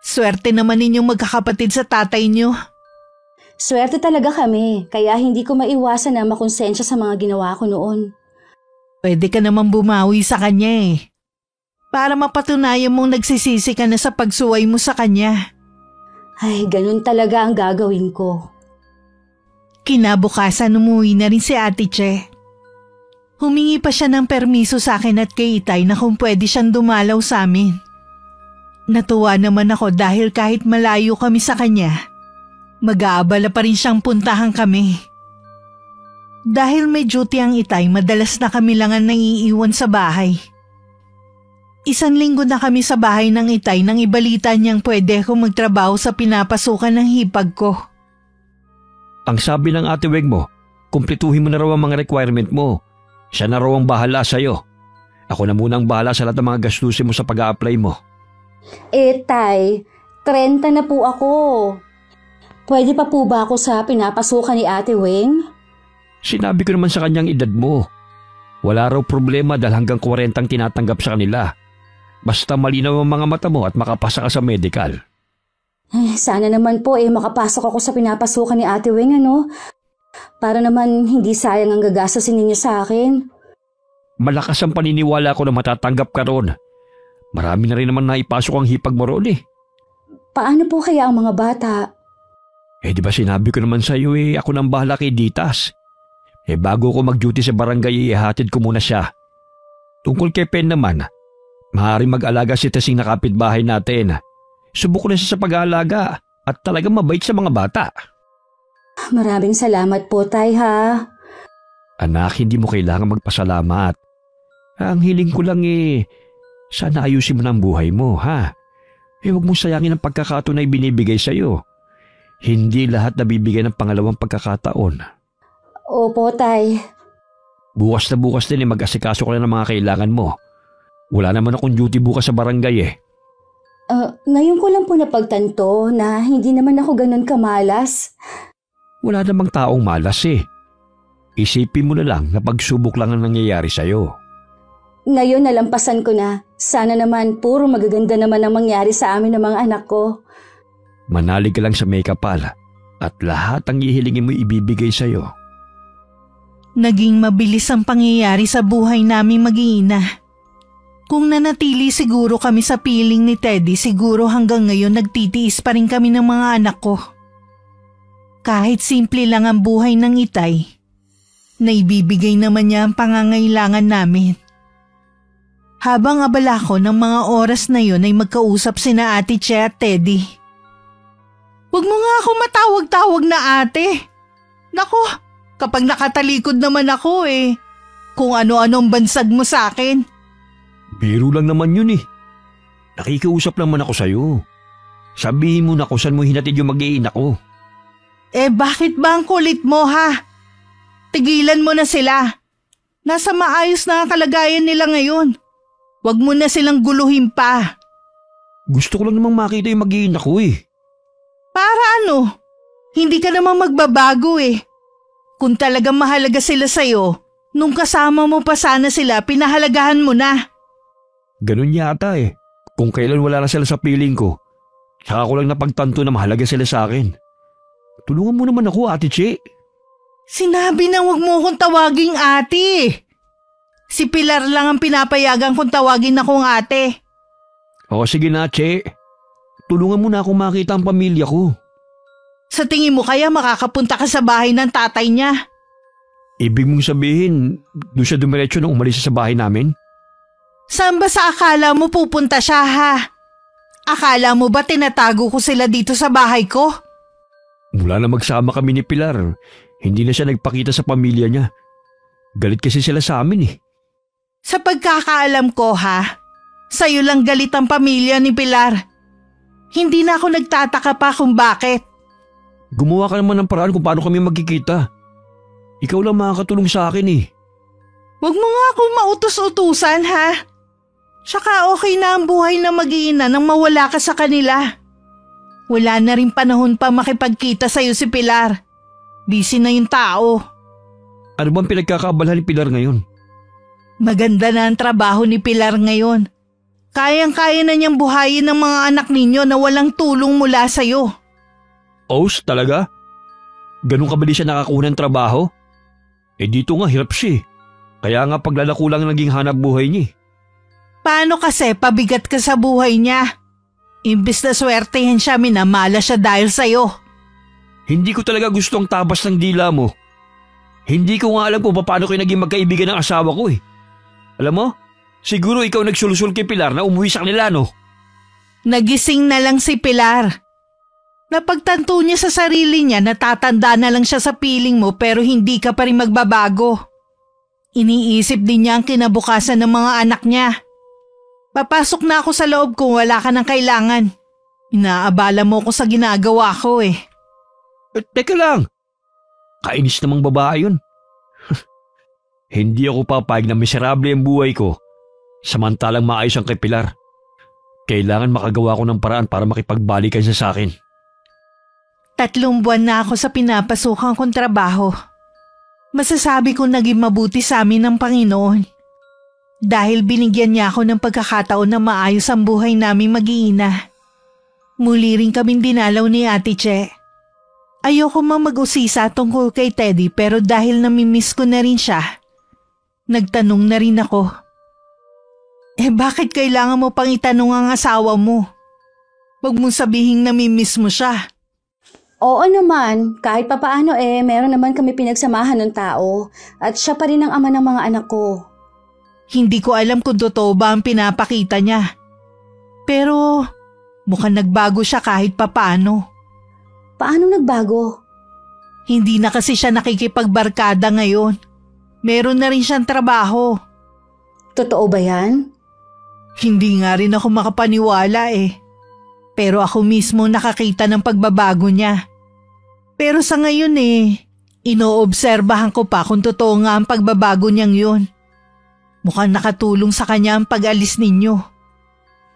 Swerte naman ninyong magkakapatid sa tatay niyo. Swerte talaga kami, kaya hindi ko maiwasan na makonsensya sa mga ginawa ko noon. Pwede ka naman bumawi sa kanya eh. Para mapatunayan mong nagsisisi ka na sa pagsuway mo sa kanya. Ay, ganun talaga ang gagawin ko. Kinabukasan umuwi na rin si Ate Che. Humingi pa siya ng permiso sa akin at kay Itay na kung pwede siyang dumalaw sa amin. Natuwa naman ako dahil kahit malayo kami sa kanya, mag-aabala pa rin siyang puntahan kami. Dahil may duty ang Itay, madalas na kami lang ang naiiwan sa bahay. 1 linggo na kami sa bahay ng Itay nang ibalita niyang pwede akong magtrabaho sa pinapasukan ng hipag ko. Ang sabi ng Ate Weg mo, kumpletuhin mo na raw ang mga requirement mo. Siya na raw ang bahala sa'yo. Ako na muna ang bahala sa lahat ng mga gastusin mo sa pag-a-apply mo. Tay, 30 na po ako. Pwede pa po ba ako sa pinapasukan ni Ate Weng? Sinabi ko naman sa kanyang edad mo. Wala raw problema dahil hanggang 40 ang tinatanggap sa kanila. Basta malinaw ang mga mata mo at makapasa ka sa medical. Sana naman po makapasok ako sa pinapasukan ni Ate Weng, ano? Para naman hindi sayang ang gagastusin ninyo sa akin. Malakas ang paniniwala ko na matatanggap ka roon. Marami na rin naman naipasok ang hipag mo roon eh. Paano po kaya ang mga bata? Di ba sinabi ko naman sa iyo ako nang bahala kay Ditas. Bago ko mag-duty sa barangay ihatid ko muna siya. Tungkol kay Pen naman, maaaring mag-alaga si Tesing na kapitbahay natin. Subok na siya sa pag-aalaga at talagang mabait sa mga bata. Maraming salamat po, Tay, ha? Anak, hindi mo kailangan magpasalamat. Ang hiling ko lang sana ayusin mo na ang buhay mo, ha? Huwag mong sayangin ang pagkakataon na ibinibigay sa'yo. Hindi lahat nabibigay ng pangalawang pagkakataon. Opo, Tay. Bukas na bukas din mag-asikaso ka na ng mga kailangan mo. Wala naman akong duty bukas sa barangay Ngayon ko lang po napagtanto na hindi naman ako ganun kamalas. Wala namang taong malas Isipin mo na lang na pagsubok lang ang nangyayari sa'yo. Ngayon nalampasan ko na. Sana naman puro magaganda naman ang mangyari sa amin ng mga anak ko. Manalig ka lang sa make-upal at lahat ang ihilingin mo ibibigay sa'yo. Naging mabilis ang pangyayari sa buhay naming mag-iina. Kung nanatili siguro kami sa piling ni Teddy, siguro hanggang ngayon nagtitiis pa rin kami ng mga anak ko. Kahit simple lang ang buhay ng Itay, naibibigay naman niya ang pangangailangan namin. Habang abala ko ng mga oras na yon ay magkausap sina Ate Che at Teddy. Huwag mo nga ako matawag-tawag na ate. Nako, kapag nakatalikod naman ako kung ano-anong bansag mo sa akin. Biro lang naman yun Nakikiusap naman ako sa'yo. Sabihin mo na kung saan mo hinatid yung mag-iina ko. Bakit ba ang kulit mo ha? Tigilan mo na sila. Nasa maayos na kalagayan nila ngayon. Huwag mo na silang guluhin pa. Gusto ko lang namang makita yung mag-iina ko Para ano? Hindi ka naman magbabago Kung talagang mahalaga sila sa'yo, nung kasama mo pa sana sila, pinahalagahan mo na. Ganun yata Kung kailan wala na sila sa piling ko, saka ko lang napagtanto na mahalaga sila sa akin. Tulungan mo naman ako, Ate Che. Sinabi na huwag mo akong tawaging ate. Si Pilar lang ang pinapayagan kong tawagin akong ate. O sige na, Che. Tulungan mo na akong makita ang pamilya ko. Sa tingin mo kaya makakapunta ka sa bahay ng tatay niya? Ibig mong sabihin, doon siya dumiretso nung umalis sa bahay namin? Saan ba sa akala mo pupunta siya ha? Akala mo ba tinatago ko sila dito sa bahay ko? Mula na magsama kami ni Pilar, hindi na siya nagpakita sa pamilya niya. Galit kasi sila sa amin Sa pagkakaalam ko ha, sa'yo lang galit ang pamilya ni Pilar. Hindi na ako nagtataka pa kung bakit. Gumawa ka naman ng paraan kung paano kami magkikita. Ikaw lang makakatulong sa akin Huwag mo nga akong mautos-utusan ha. Tsaka okay na ang buhay na mag-iina nang mawala ka sa kanila. Wala na rin panahon pa makipagkita sa'yo si Pilar. Busy na yung tao. Ano bang pinagkakaabalahan ni Pilar ngayon? Maganda na ang trabaho ni Pilar ngayon. Kayang-kaya na niyang buhayin ng mga anak ninyo na walang tulong mula sa'yo. Os, talaga? Ganun ka ba di siya nakakuha ng trabaho? Dito nga hirap siya. Kaya nga paglalako lang naging hanap buhay niya. Paano kasi pabigat ka sa buhay niya? Imbis na swertehin siya, minamala siya dahil sa'yo. Hindi ko talaga gusto ang tabas ng dila mo. Hindi ko nga alam kung paano kayo naging magkaibigan ng asawa ko eh. Alam mo, siguro ikaw nagsulusol kay Pilar na umuwi sa kanila, no? Nagising na lang si Pilar. Napagtanto niya sa sarili niya, natatanda na lang siya sa piling mo pero hindi ka pa rin magbabago. Iniisip din niya ang kinabukasan ng mga anak niya. Papasok na ako sa loob kung wala ka ng kailangan. Inaabala mo ko sa ginagawa ko eh. Teka lang. Kainis namang babae yun. Hindi ako papayag na miserable ang buhay ko samantalang maayos ang kay Pilar. Kailangan makagawa ko ng paraan para makipagbalikan siya sa akin. 3 buwan na ako sa pinapasukan kong trabaho. Masasabi kong naging mabuti sa amin ng Panginoon. Dahil binigyan niya ako ng pagkakataon na maayos ang buhay naming mag-iina. Muli rin kaming dinalaw ni Ate Che. Ayoko mang mag-usisa tungkol kay Teddy pero dahil namimiss ko na rin siya, nagtanong na rin ako. Bakit kailangan mo pang itanong ang asawa mo? Huwag mong sabihing namimiss mo siya. Oo naman, kahit papaano meron naman kami pinagsamahan ng tao at siya pa rin ang ama ng mga anak ko. Hindi ko alam kung totoo ba ang pinapakita niya. Pero mukhang nagbago siya kahit papaano. Paano nagbago? Hindi na kasi siya nakikipagbarkada ngayon. Meron na rin siyang trabaho. Totoo ba yan? Hindi nga rin ako makapaniwala eh. Pero ako mismo nakakita ng pagbabago niya. Pero sa ngayon inoobserbahan ko pa kung totoo nga ang pagbabago niyang yun. Mukhang nakatulong sa kanya ang pag-alis ninyo.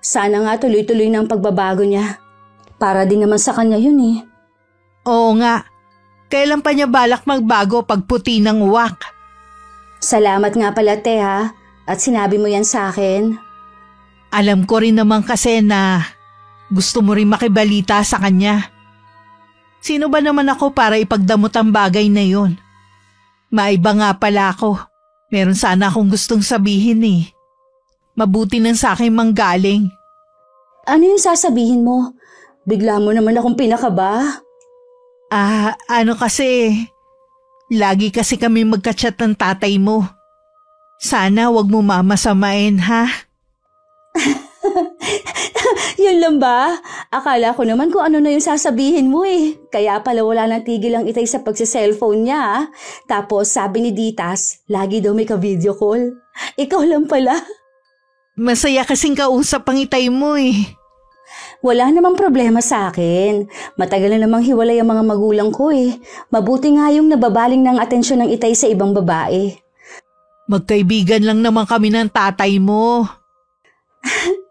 Sana nga tuloy-tuloy ng pagbabago niya. Para din naman sa kanya yun eh. Oo nga. Kailan pa niya balak magbago pag puti ng uwak? Salamat nga pala te ha. At sinabi mo yan sa akin. Alam ko rin naman kasi na gusto mo rin makibalita sa kanya. Sino ba naman ako para ipagdamot ang bagay na yun? Maiba nga pala ako. Meron sana akong gustong sabihin eh. Mabuti nang sa akin manggaling. Ano yung sasabihin mo? Bigla mo naman akong pinakaba. Kasi, lagi kasi kami magka-chat ng tatay mo. Sana wag mo mamasamain ha? Yun lang ba? Akala ko naman kung ano na yung sasabihin mo eh. Kaya pala wala nang tigil ang itay sa pagsi-cellphone niya. Tapos sabi ni Ditas, lagi daw may ka-video call. Ikaw lang pala. Masaya kasing kausap ang itay mo eh. Wala namang problema sa akin. Matagal na namang hiwalay ang mga magulang ko eh. Mabuti nga yung nababaling ng atensyon ng itay sa ibang babae. Magkaibigan lang naman kami ng tatay mo.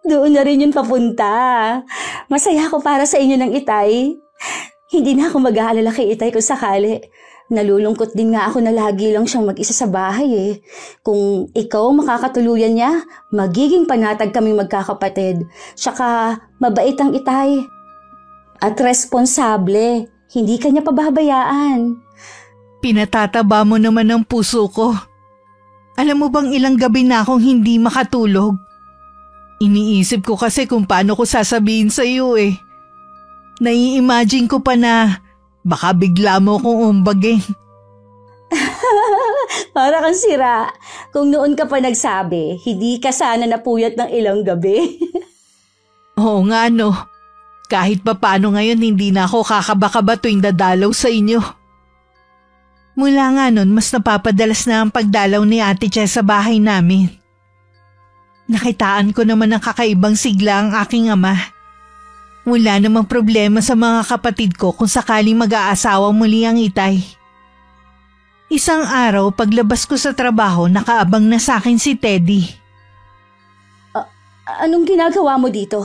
Doon na rin yun papunta. Masaya ako para sa inyo ng itay. Hindi na ako mag-aalala kay itay kung sakali. Nalulungkot din nga ako na lagi lang siyang mag-isa sa bahay eh. Kung ikaw makakatuluyan niya, magiging panatag kaming magkakapatid. Tsaka mabait ang itay. At responsable. Hindi kanya pababayaan. Pinatataba mo naman ang puso ko. Alam mo bang ilang gabi na akong hindi makatulog? Iniisip ko kasi kung paano ko sasabihin sa iyo eh. Nai-imagine ko pa na baka bigla mo kong umbagin. Para kang sira. Kung noon ka pa nagsabi, hindi ka sana napuyat ng ilang gabi. Oo nga no. Kahit pa paano ngayon hindi na ako kakabakaba tuwing dadalaw sa inyo. Mula nga nun, mas napapadalas na ang pagdalaw ni Ate Che sa bahay namin. Nakitaan ko naman ng kakaibang sigla ang aking ama. Wala namang problema sa mga kapatid ko kung sakaling mag-aasawa muli ang itay. Isang araw paglabas ko sa trabaho nakaabang na sa akin si Teddy. Anong ginagawa mo dito?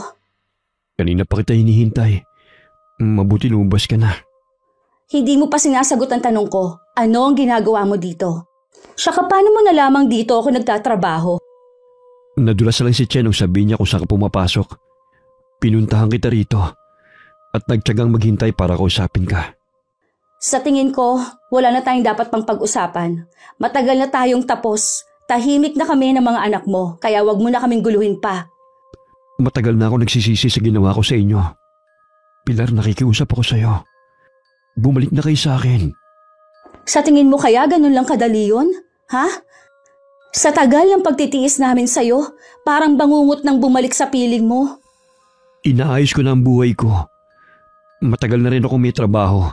Kanina pa kita hinihintay. Mabuti lumabas ka na. Hindi mo pa sinasagot ang tanong ko. Ano ang ginagawa mo dito? Saka paano mo nalamang dito ako nagtatrabaho? Nadulas lang si Chen nung sabi niya kung saan ka pumapasok. Pinuntahan kita rito at nagtiyagang maghintay para kausapin ka. Sa tingin ko, wala na tayong dapat pang pag-usapan. Matagal na tayong tapos. Tahimik na kami ng mga anak mo, kaya wag mo na kaming guluhin pa. Matagal na ako nagsisisi sa ginawa ko sa inyo. Pilar, nakikiusap ako sa'yo. Bumalik na kayo sa akin. Sa tingin mo kaya ganun lang kadali yun? Ha? Sa tagal ng pagtitiis namin sa'yo, parang bangungot nang bumalik sa piling mo. Inaayos ko na ang buhay ko. Matagal na rin ako may trabaho.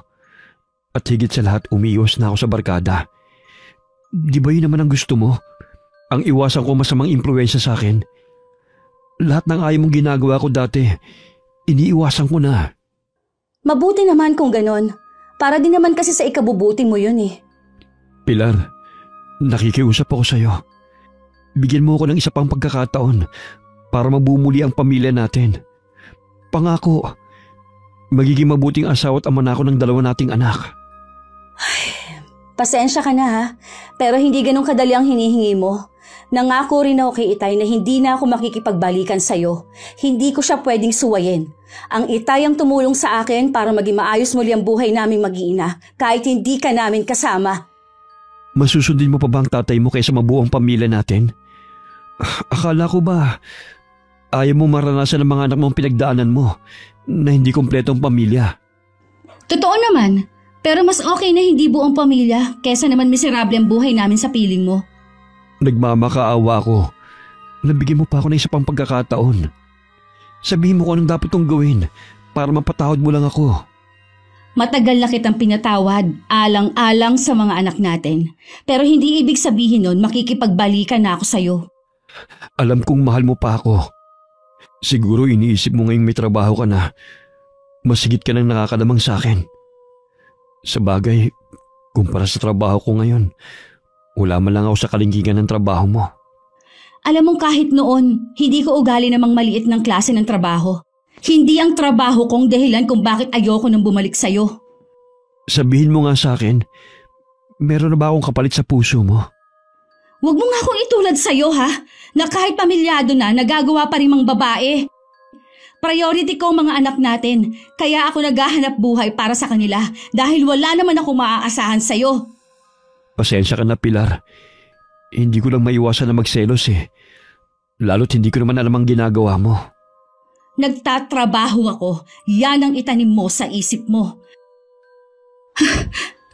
At higit sa lahat, umiiwas na ako sa barkada. Di ba yun naman ang gusto mo? Ang iwasan ko masamang impluwensya sa akin. Lahat ng ayaw mong ginagawa ko dati, iniiwasan ko na. Mabuti naman kung ganon. Para din naman kasi sa ikabubuti mo yun eh. Pilar, nakikiusap ako sa'yo. Bigyan mo ako ng isa pang pagkakataon para mabumuli ang pamilya natin. Pangako, magiging mabuting asawa at ama na ako ng 2 nating anak. Pasensya ka na ha, pero hindi ganun kadali ang hinihingi mo. Nangako rin ako kay Itay na hindi na ako makikipagbalikan sa'yo. Hindi ko siya pwedeng suwayin. Ang Itay ang tumulong sa akin para maging maayos muli ang buhay naming mag-iina kahit hindi ka namin kasama. Masusundin mo pa ba ang tatay mo kaysa mabuo ang pamilya natin? Akala ko ba ayaw mo maranasan ng mga anak mong pinagdaanan mo na hindi kompleto ang pamilya? Totoo naman, pero mas okay na hindi buong pamilya kesa naman miserable ang buhay namin sa piling mo. Nagmamakaawa ako. Nabigyan mo pa ako ng isa pang pagkakataon. Sabihin mo kung anong dapat kong gawin para mapatawad mo lang ako. Matagal na kitang pinatawad, alang-alang sa mga anak natin. Pero hindi ibig sabihin nun makikipagbalikan na ako sa'yo. Alam kong mahal mo pa ako. Siguro iniisip mo ngayong may trabaho ka na. Mas higit ka nang nakakalamang sa akin. Sa bagay, kumpara sa trabaho ko ngayon, wala man lang ako sa kalingkingan ng trabaho mo. Alam mong kahit noon, hindi ko ugali namang maliit ng klase ng trabaho. Hindi ang trabaho kong dahilan kung bakit ayoko nang bumalik sa'yo. Sabihin mo nga sa akin, meron na ba akong kapalit sa puso mo? Huwag mo nga akong itulad sa'yo ha, na kahit pamilyado na, nagagawa pa rin mang babae. Priority ko ang mga anak natin, kaya ako naghahanap buhay para sa kanila dahil wala naman ako maaasahan sa'yo. Pasensya ka na, Pilar. Hindi ko lang maiwasan na magselos eh. Lalo't hindi ko naman alam ang ginagawa mo. Nagtatrabaho ako. Yan ang itanim mo sa isip mo.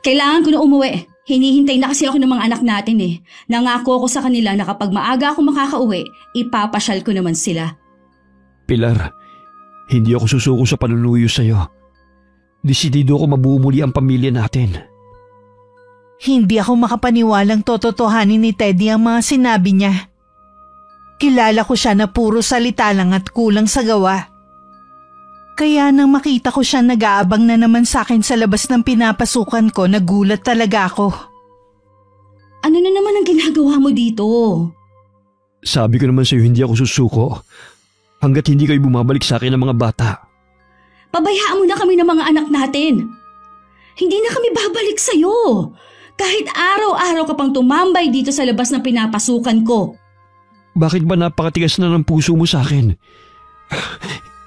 Kailangan ko na umuwi. Hinihintay na kasi ako ng mga anak natin eh. Nangako ako sa kanila na kapag maaga ako makakauwi, ipapasyal ko naman sila. Pilar, hindi ako susuko sa panunuyo sa'yo. Desidido ako mabuo muli ang pamilya natin. Hindi ako makapaniwalang tototohanin ni Teddy ang mga sinabi niya. Kilala ko siya na puro salita lang at kulang sa gawa. Kaya nang makita ko siya nag-aabang na naman sa akin sa labas ng pinapasukan ko, nagulat talaga ako. Ano na naman ang ginagawa mo dito? Sabi ko naman sa'yo hindi ako susuko hanggat hindi kayo bumabalik sa akin ng mga bata. Pabayaan mo na kami ng mga anak natin. Hindi na kami babalik sa'yo. Kahit araw-araw ka pang tumambay dito sa labas ng pinapasukan ko. Bakit ba napakatigas na ng puso mo sa akin?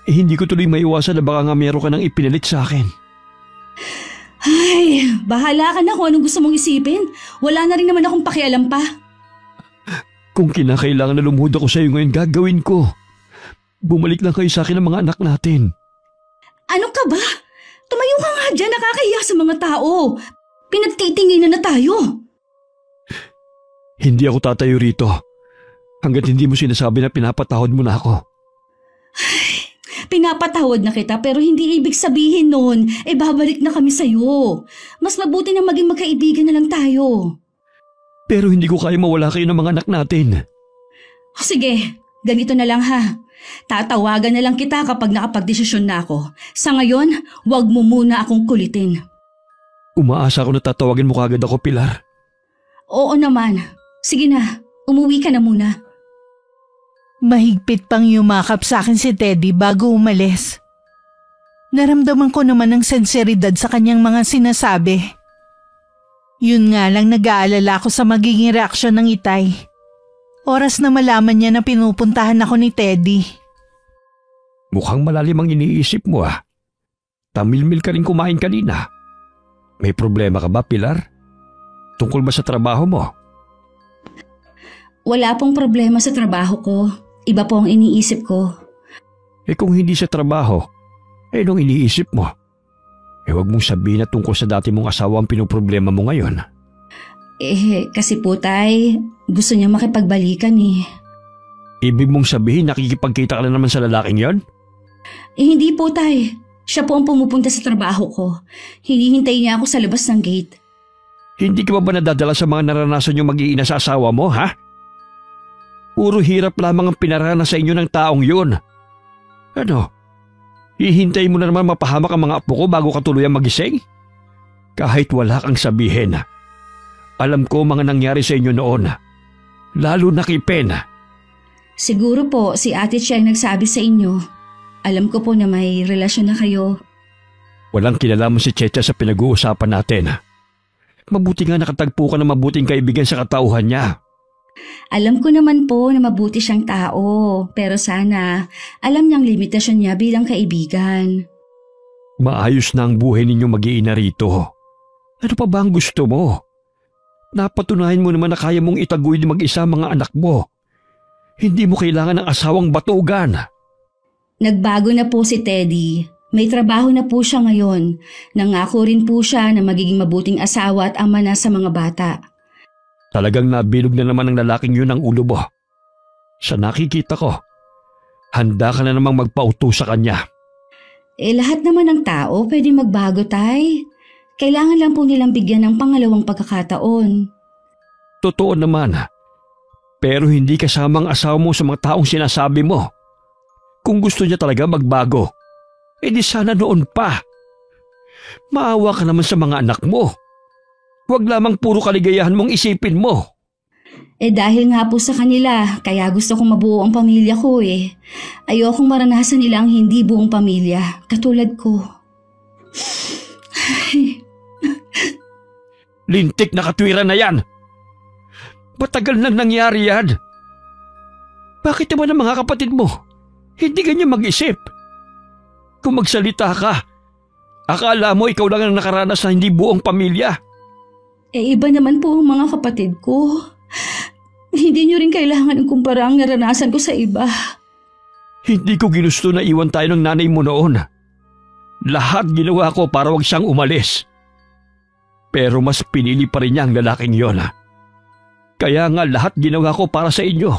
Hindi ko tuloy maiwasan na baka nga meron ka nang ipinalit sa akin. Ay, bahala ka na kung anong gusto mong isipin. Wala na rin naman akong pakialam pa. Kung kinakailangan na lumuhod ako sa iyo ngayon, gagawin ko. Bumalik lang kayo sa akin ng mga anak natin. Ano ka ba? Tumayo ka nga dyan, nakakahiya sa mga tao. Pinagtitinginan na tayo. Hindi ako tatayo rito hanggat hindi mo sinasabi na pinapatawad mo na ako. Ay, pinapatawad na kita pero hindi ibig sabihin nun, babalik na kami sa'yo. Mas mabuti na maging magkaibigan na lang tayo. Pero hindi ko kaya mawala kayo ng mga anak natin. Sige, ganito na lang ha. Tatawagan na lang kita kapag nakapagdesisyon na ako. Sa ngayon, wag mo muna akong kulitin. Umaasa ako na tatawagin mo kagad ako, Pilar. Oo naman. Sige na, umuwi ka na muna. Mahigpit pang yumakap sa akin si Teddy bago umalis. Naramdaman ko naman ang sinseridad sa kanyang mga sinasabi. Yun nga lang nag-aalala ako sa magiging reaksyon ng Itay. Oras na malaman niya na pinupuntahan ako ni Teddy. Mukhang malalim ang iniisip mo ah. Tamilmil ka rin kumain kanina. May problema ka ba, Pilar? Tungkol ba sa trabaho mo? Wala pong problema sa trabaho ko. Iba po ang iniisip ko. Kung hindi sa trabaho, nung iniisip mo? Huwag mong sabihin na tungkol sa dati mong asawa ang pinoproblema mo ngayon. Kasi po tay, gusto niya makipagbalikan eh. Ibig mong sabihin nakikipagkita ka na naman sa lalaking yon? Hindi po tay. Siya po ang pumupunta sa trabaho ko. Hinihintay niya ako sa labas ng gate. Hindi ka ba nadadala sa mga naranasan yung mag-iina sa asawa mo, ha? Puro hirap lamang ang pinaranas sa inyo ng taong yun. Ano? Hihintay mo na naman mapahamak ang mga apo ko bago ka tuluyang magising? Kahit wala kang sabihin. Alam ko mga nangyari sa inyo noon. Lalo na kay Pen. Siguro po si ate siya ang nagsabi sa inyo. Alam ko po na may relasyon na kayo. Walang kinalaman si Checha sa pinag-uusapan natin. Mabuti nga nakatagpo ka ng mabuting kaibigan sa katauhan niya. Alam ko naman po na mabuti siyang tao, pero sana alam niyang limitasyon niya bilang kaibigan. Maayos na ang buhay ninyo mag-iina rito. Ano pa ba ang gusto mo? Napatunayan mo naman na kaya mong itaguyod mag-isa mga anak mo. Hindi mo kailangan ng asawang batugan. Nagbago na po si Teddy. May trabaho na po siya ngayon. Nangako rin po siya na magiging mabuting asawa at ama na sa mga bata. Talagang nabilog na naman ng lalaking yun ang ulo mo. Sa nakikita ko, handa ka na namang magpauto sa kanya. Lahat naman ng tao pwedeng magbago, tay. Kailangan lang po nilang bigyan ng pangalawang pagkakataon. Totoo naman. Pero hindi kasama ang asawa mo sa mga taong sinasabi mo. Kung gusto niya talaga magbago, di sana noon pa. Maawa ka naman sa mga anak mo. Huwag lamang puro kaligayahan mong isipin mo. Dahil nga po sa kanila, kaya gusto kong mabuo ang pamilya ko eh. Ayokong maranasan nila ang hindi buong pamilya, katulad ko. Lintik na katwiran na yan. Matagal nang nangyari yan. Bakit naman ang mga kapatid mo hindi ganyan mag-isip? Kung magsalita ka, akala mo ikaw lang ang nakaranas na hindi buong pamilya. Iba naman po ang mga kapatid ko. Hindi niyo rin kailangan ikumpara ang naranasan ko sa iba. Hindi ko ginusto na iwan tayo ng nanay mo noon. Lahat ginawa ko para wag siyang umalis. Pero mas pinili pa rin niya ang lalaking yon. Kaya nga lahat ginawa ko para sa inyo.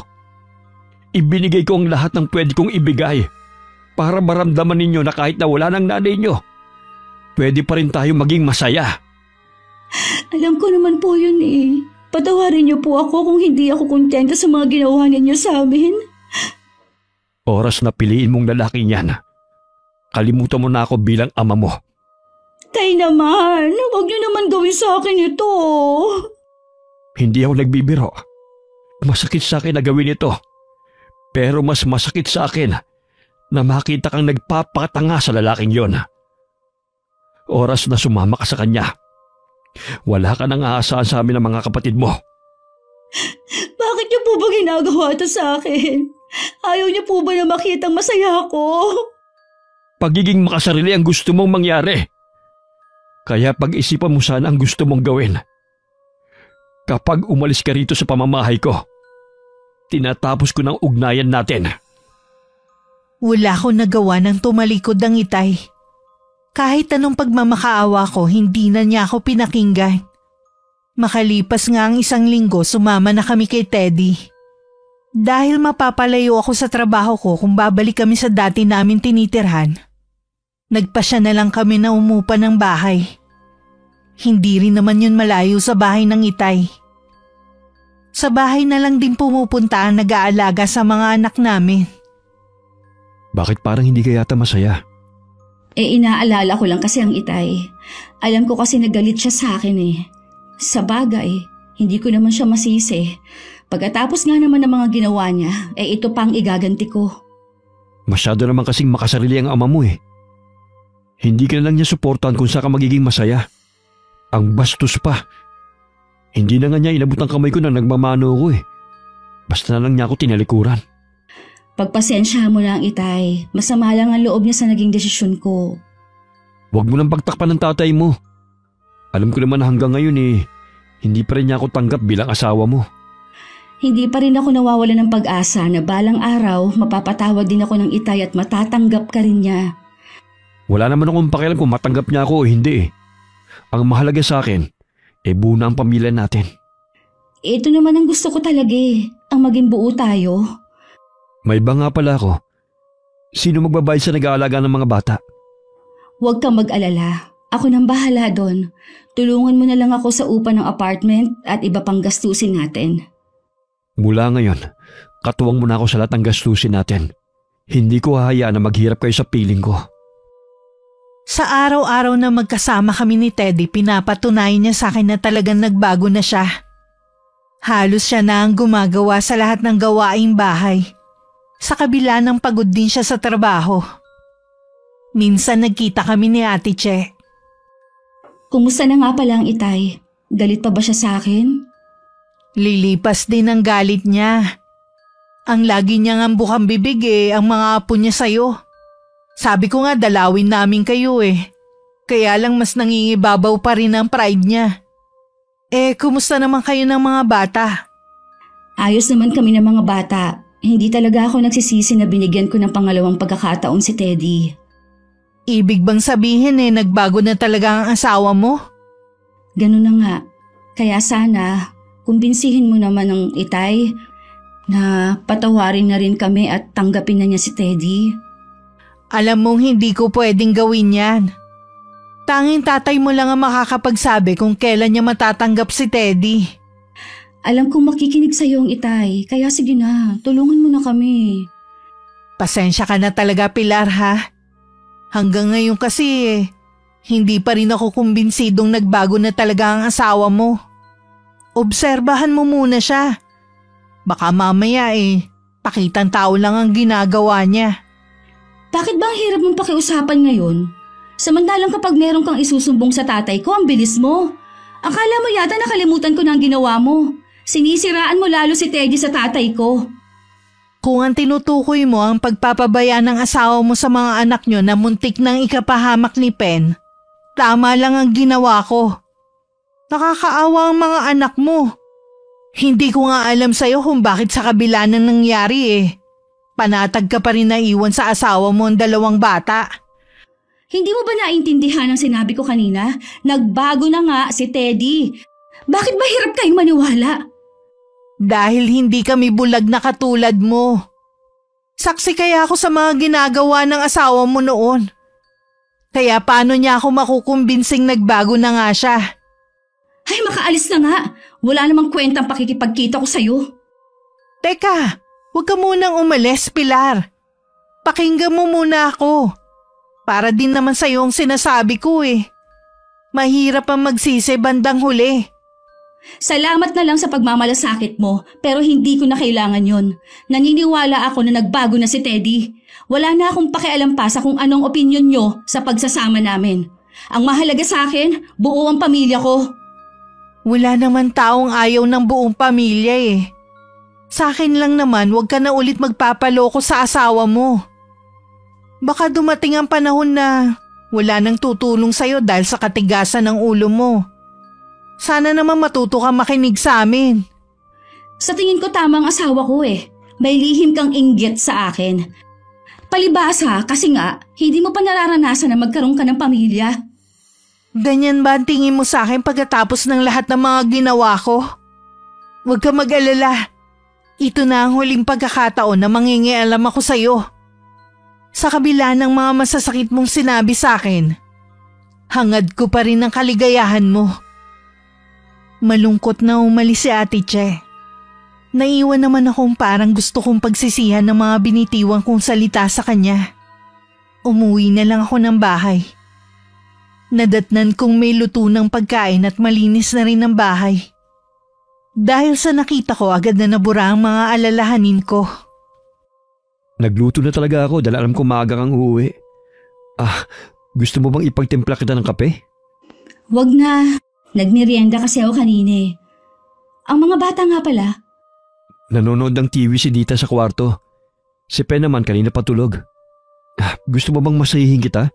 Ibinigay ko ang lahat ng pwede kong ibigay para maramdaman ninyo na kahit na wala ng nanay nyo, pwede pa rin tayo maging masaya. Alam ko naman po yun eh. Patawarin niyo po ako kung hindi ako kontenta sa mga ginawa ninyo sa amin. Oras na piliin mong lalaking yan. Kalimutan mo na ako bilang ama mo. Tay naman, huwag niyo naman gawin sa akin ito. Hindi ako nagbibiro. Masakit sa akin na gawin ito. Pero mas masakit sa akin na makita kang nagpapatanga sa lalaking yon. Oras na sumama ka sa kanya. Wala ka nang aasahan sa amin ng mga kapatid mo. Bakit niyo po ba ginagawa ito sa akin? Ayaw niyo po ba na makitang masaya ako? Pagiging makasarili ang gusto mong mangyari. Kaya pag-isipan mo sana ang gusto mong gawin. Kapag umalis ka rito sa pamamahay ko, tinatapos ko ng ugnayan natin. Wala akong nagawa ng tumalikod ng Itay. Kahit anong pagmamakaawa ko, hindi na niya ako pinakinggan. Makalipas nga ang 1 linggo, sumama na kami kay Teddy. Dahil mapapalayo ako sa trabaho ko kung babalik kami sa dati namin tinitirhan, nagpasya na lang kami na umupa ng bahay. Hindi rin naman yun malayo sa bahay ng Itay. Sa bahay na lang din pumupunta ang nag-aalaga sa mga anak namin. Bakit parang hindi ka yata masaya? Inaalala ko lang kasi ang Itay. Alam ko kasi nagalit siya sa akin eh. Sa bagay, hindi ko naman siya masisi. Pagkatapos nga naman ng mga ginawa niya, ito pa ang igaganti ko. Masyado naman kasing makasarili ang ama mo eh. Hindi ka na lang niya suportahan kung saan ka magiging masaya. Ang bastos pa. Hindi na nga niya inabot ang kamay ko na nagmamano ko eh. Basta na lang niya ako tinalikuran. Pagpasensya mo lang, Itay. Masama lang ang loob niya sa naging desisyon ko. Huwag mo nang pagtakpan ng tatay mo. Alam ko naman na hanggang ngayon hindi pa rin niya ako tanggap bilang asawa mo. Hindi pa rin ako nawawala ng pag-asa na balang araw mapapatawad din ako ng Itay at matatanggap ka rin niya. Wala naman akong pakialam kung matanggap niya ako o hindi eh. Ang mahalaga sa akin, buo na ang pamilya natin. Ito naman ang gusto ko talaga ang maging buo tayo. May iba nga pala ako. Sino magbabayad sa nag-aalaga ng mga bata? Huwag kang mag-alala. Ako nang bahala doon. Tulungan mo na lang ako sa upa ng apartment at iba pang gastusin natin. Mula ngayon, katuwang mo na ako sa lahat ng gastusin natin. Hindi ko hahayaan na maghirap kayo sa piling ko. Sa araw-araw na magkasama kami ni Teddy, pinapatunayan niya sa akin na talagang nagbago na siya. Halos siya na ang gumagawa sa lahat ng gawaing bahay. Sa kabila ng pagod din siya sa trabaho. Minsan nagkita kami ni Ate Che. Kumusta na nga pala ang Itay? Galit pa ba siya sa akin? Lilipas din ang galit niya. Ang lagi niyang ambukang bibig ang mga apo niya sa'yo. Sabi ko nga dalawin namin kayo Kaya lang mas nangingibabaw pa rin ang pride niya. Kumusta naman kayo ng mga bata? Ayos naman kami ng mga bata. Hindi talaga ako nagsisisi na binigyan ko ng pangalawang pagkakataon si Teddy. Ibig bang sabihin nagbago na talaga ang asawa mo? Ganun na nga. Kaya sana, kumbinsihin mo naman ng Itay na patawarin na rin kami at tanggapin na niya si Teddy. Alam mong hindi ko pwedeng gawin yan. Tanging tatay mo lang ang makakapagsabi kung kailan niya matatanggap si Teddy. Alam kong makikinig sa'yo ang Itay, kaya sige na, tulungan mo na kami. Pasensya ka na talaga, Pilar, ha? Hanggang ngayon kasi hindi pa rin ako kumbinsidong nagbago na talaga ang asawa mo. Obserbahan mo muna siya. Baka mamaya pakitang tao lang ang ginagawa niya. Bakit ba ang hirap mong pakiusapan ngayon? Samantalang kapag meron kang isusumbong sa tatay ko, ang bilis mo. Akala mo yata nakalimutan ko na ang ginawa mo. Sinisiraan mo lalo si Teddy sa tatay ko. Kung ang tinutukoy mo ang pagpapabaya ng asawa mo sa mga anak nyo na muntik ng ikapahamak ni Pen, tama lang ang ginawa ko. Nakakaawa ang mga anak mo. Hindi ko nga alam sa'yo kung bakit sa kabila ng nangyari panatag ka pa rin naiwan sa asawa mo ang dalawang bata. Hindi mo ba naintindihan ang sinabi ko kanina? Nagbago na nga si Teddy. Bakit ba hirap kayong maniwala? Dahil hindi kami bulag na katulad mo. Saksi kaya ako sa mga ginagawa ng asawa mo noon. Kaya paano niya ako makukumbinsing nagbago na nga siya? Ay, makaalis na nga. Wala namang kwentang pakikipagkita ko sa'yo. Teka, huwag ka munang umalis, Pilar. Pakinggan mo muna ako. Para din naman sa'yo ang sinasabi ko Mahirap ang magsisi bandang huli. Salamat na lang sa pagmamalasakit mo, pero hindi ko na kailangan yon. Naniniwala ako na nagbago na si Teddy. Wala na akong pakialam pa sa kung anong opinyon nyo sa pagsasama namin. Ang mahalaga sa akin, buo ang pamilya ko. Wala naman taong ayaw ng buong pamilya Sa akin lang naman, huwag ka na ulit magpapaloko sa asawa mo. Baka dumating ang panahon na wala nang tutulong sa'yo dahil sa katigasan ng ulo mo. Sana naman matuto ka makinig sa amin. Sa tingin ko tama ang asawa ko May lihim kang inggit sa akin. Palibhasa kasi nga, hindi mo pa nararanasan na magkaroon ka ng pamilya. Ganyan ba ang tingin mo sa akin pagkatapos ng lahat ng mga ginawa ko? Huwag ka mag-alala. Ito na ang huling pagkakataon na mangingialam ako sa'yo. Sa kabila ng mga masasakit mong sinabi sa akin, hangad ko pa rin ang kaligayahan mo. Malungkot na umalis si Ate Che. Naiwan naman akong parang gusto kong pagsisihan ng mga binitiwang kong salita sa kanya. Umuwi na lang ako ng bahay. Nadatnan kong may luto ng pagkain at malinis na rin ang bahay. Dahil sa nakita ko, agad na nabura ang mga alalahanin ko. Nagluto na talaga ako dahil alam ko maaga kang uuwi. Gusto mo bang ipagtimpla kita ng kape? Wag na. Nagmerienda kasi ako kanina eh. Ang mga bata nga pala. Nanonood ng TV si Dita sa kwarto. Si Pen naman kanina patulog. Gusto mo bang masahihin kita?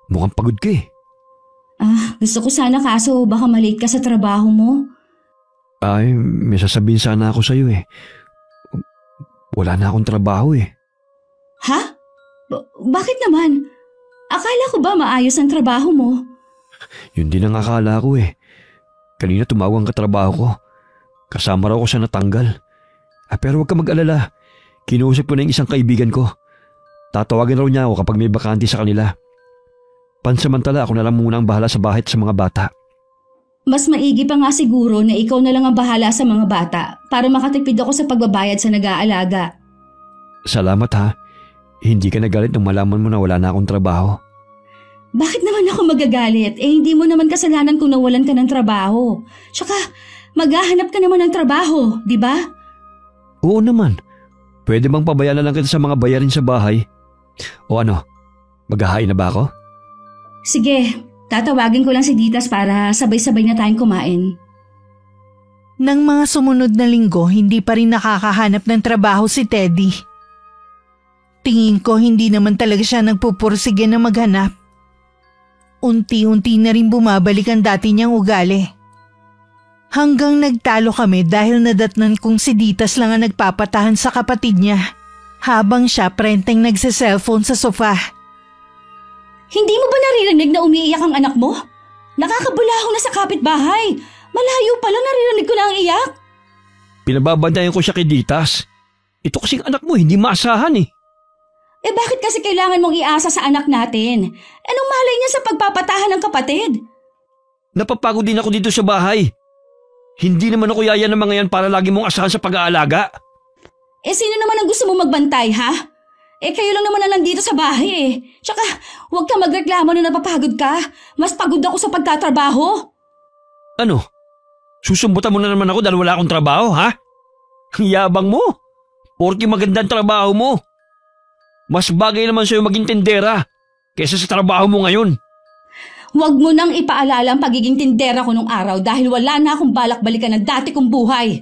Mukhang pagod ka eh. Gusto ko sana kaso baka malate ka sa trabaho mo. Ay, may sasabihin sana ako sa'yo eh. Wala na akong trabaho eh. Ha? Bakit naman? Akala ko ba maayos ang trabaho mo? Yun din ang akala ko eh. Kanina tumawag ang katrabaho ko. Kasama raw ko siya natanggal. Pero huwag ka mag-alala. Kinuusap ko na yung isang kaibigan ko. Tatawagin raw niya ako kapag may bakante sa kanila. Pansamantala ako na lang muna ang bahala sa bahay at sa mga bata. Mas maigi pa nga siguro na ikaw na lang ang bahala sa mga bata para makatipid ako sa pagbabayad sa nag-aalaga. Salamat ha. Hindi ka nagalit nang malaman mo na wala na akong trabaho. Bakit naman ako magagalit? Hindi mo naman kasalanan kung nawalan ka ng trabaho. Tsaka, maghahanap ka naman ng trabaho, di ba? Oo naman. Pwede bang pabayaan na lang kita sa mga bayarin sa bahay? O ano, maghahain na ba ako? Sige, tatawagin ko lang si Ditas para sabay-sabay na tayong kumain. Nang mga sumunod na linggo, hindi pa rin nakakahanap ng trabaho si Teddy. Tingin ko hindi naman talaga siya nagpupursige na maghanap. Unti-unti na rin bumabalik ang dati niyang ugali. Hanggang nagtalo kami dahil nadatnan kong si Ditas lang ang nagpapatahan sa kapatid niya habang siya prenteng nagse-cellphone sa sofa. Hindi mo ba naririnig na umiiyak ang anak mo? Nakakabulaho na sa kapitbahay. Malayo pala naririnig ko na ang iyak. Pinababantayan ko siya kay Ditas. Ito kasing anak mo hindi maasahan eh. Bakit kasi kailangan mong iasa sa anak natin? Anong malay niya sa pagpapatahan ng kapatid? Napapagod din ako dito sa bahay. Hindi naman ako yaya ng mga yan para lagi mong asahan sa pag-aalaga. Sino naman ang gusto mo magbantay, ha? Kayo lang naman na nandito sa bahay eh. Tsaka, huwag ka magreklamo na napapagod ka. Mas pagod ako sa pagtatrabaho. Ano? Susumbutan mo na naman ako dahil wala akong trabaho, ha? Ang yabang mo. Porke magandang trabaho mo. Mas bagay naman sa'yo maging tindera kaysa sa trabaho mo ngayon. Huwag mo nang ipaalala ang pagiging tindera ko nung araw dahil wala na akong balak-balikan ng dati kong buhay.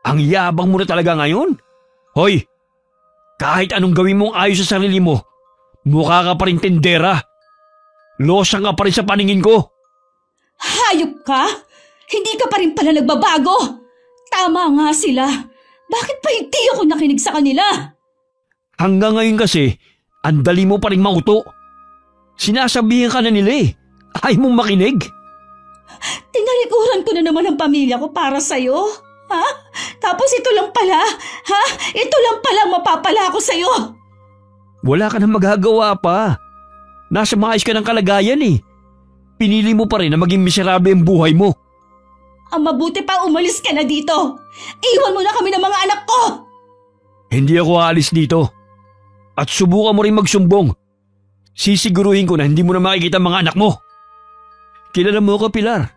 Ang yabang mo na talaga ngayon? Hoy, kahit anong gawin mong ayos sa sarili mo, mukha ka pa rin tindera. Losa ka pa rin sa paningin ko. Hayop ka? Hindi ka pa rin pala nagbabago. Tama nga sila. Bakit pa hindi ako nakinig sa kanila? Hanggang ngayon kasi, ang dali mo pa rin mauto. Sinasabihan ka na nila eh. Ayaw mong makinig. Tinalikuran ko na naman ang pamilya ko para sa'yo. Ha? Tapos ito lang pala. Ha? Ito lang pala ang mapapala ko sa'yo. Wala ka nang magagawa pa. Nasa maayos ka ng kalagayan eh. Pinili mo pa rin na maging miserable ang buhay mo. Ang mabuti pa umalis ka na dito. Iwan mo na kami ng mga anak ko. Hindi ako aalis dito. At subukan mo rin magsumbong. Sisiguruhin ko na hindi mo na makikita mga anak mo. Kilala mo ko, Pilar.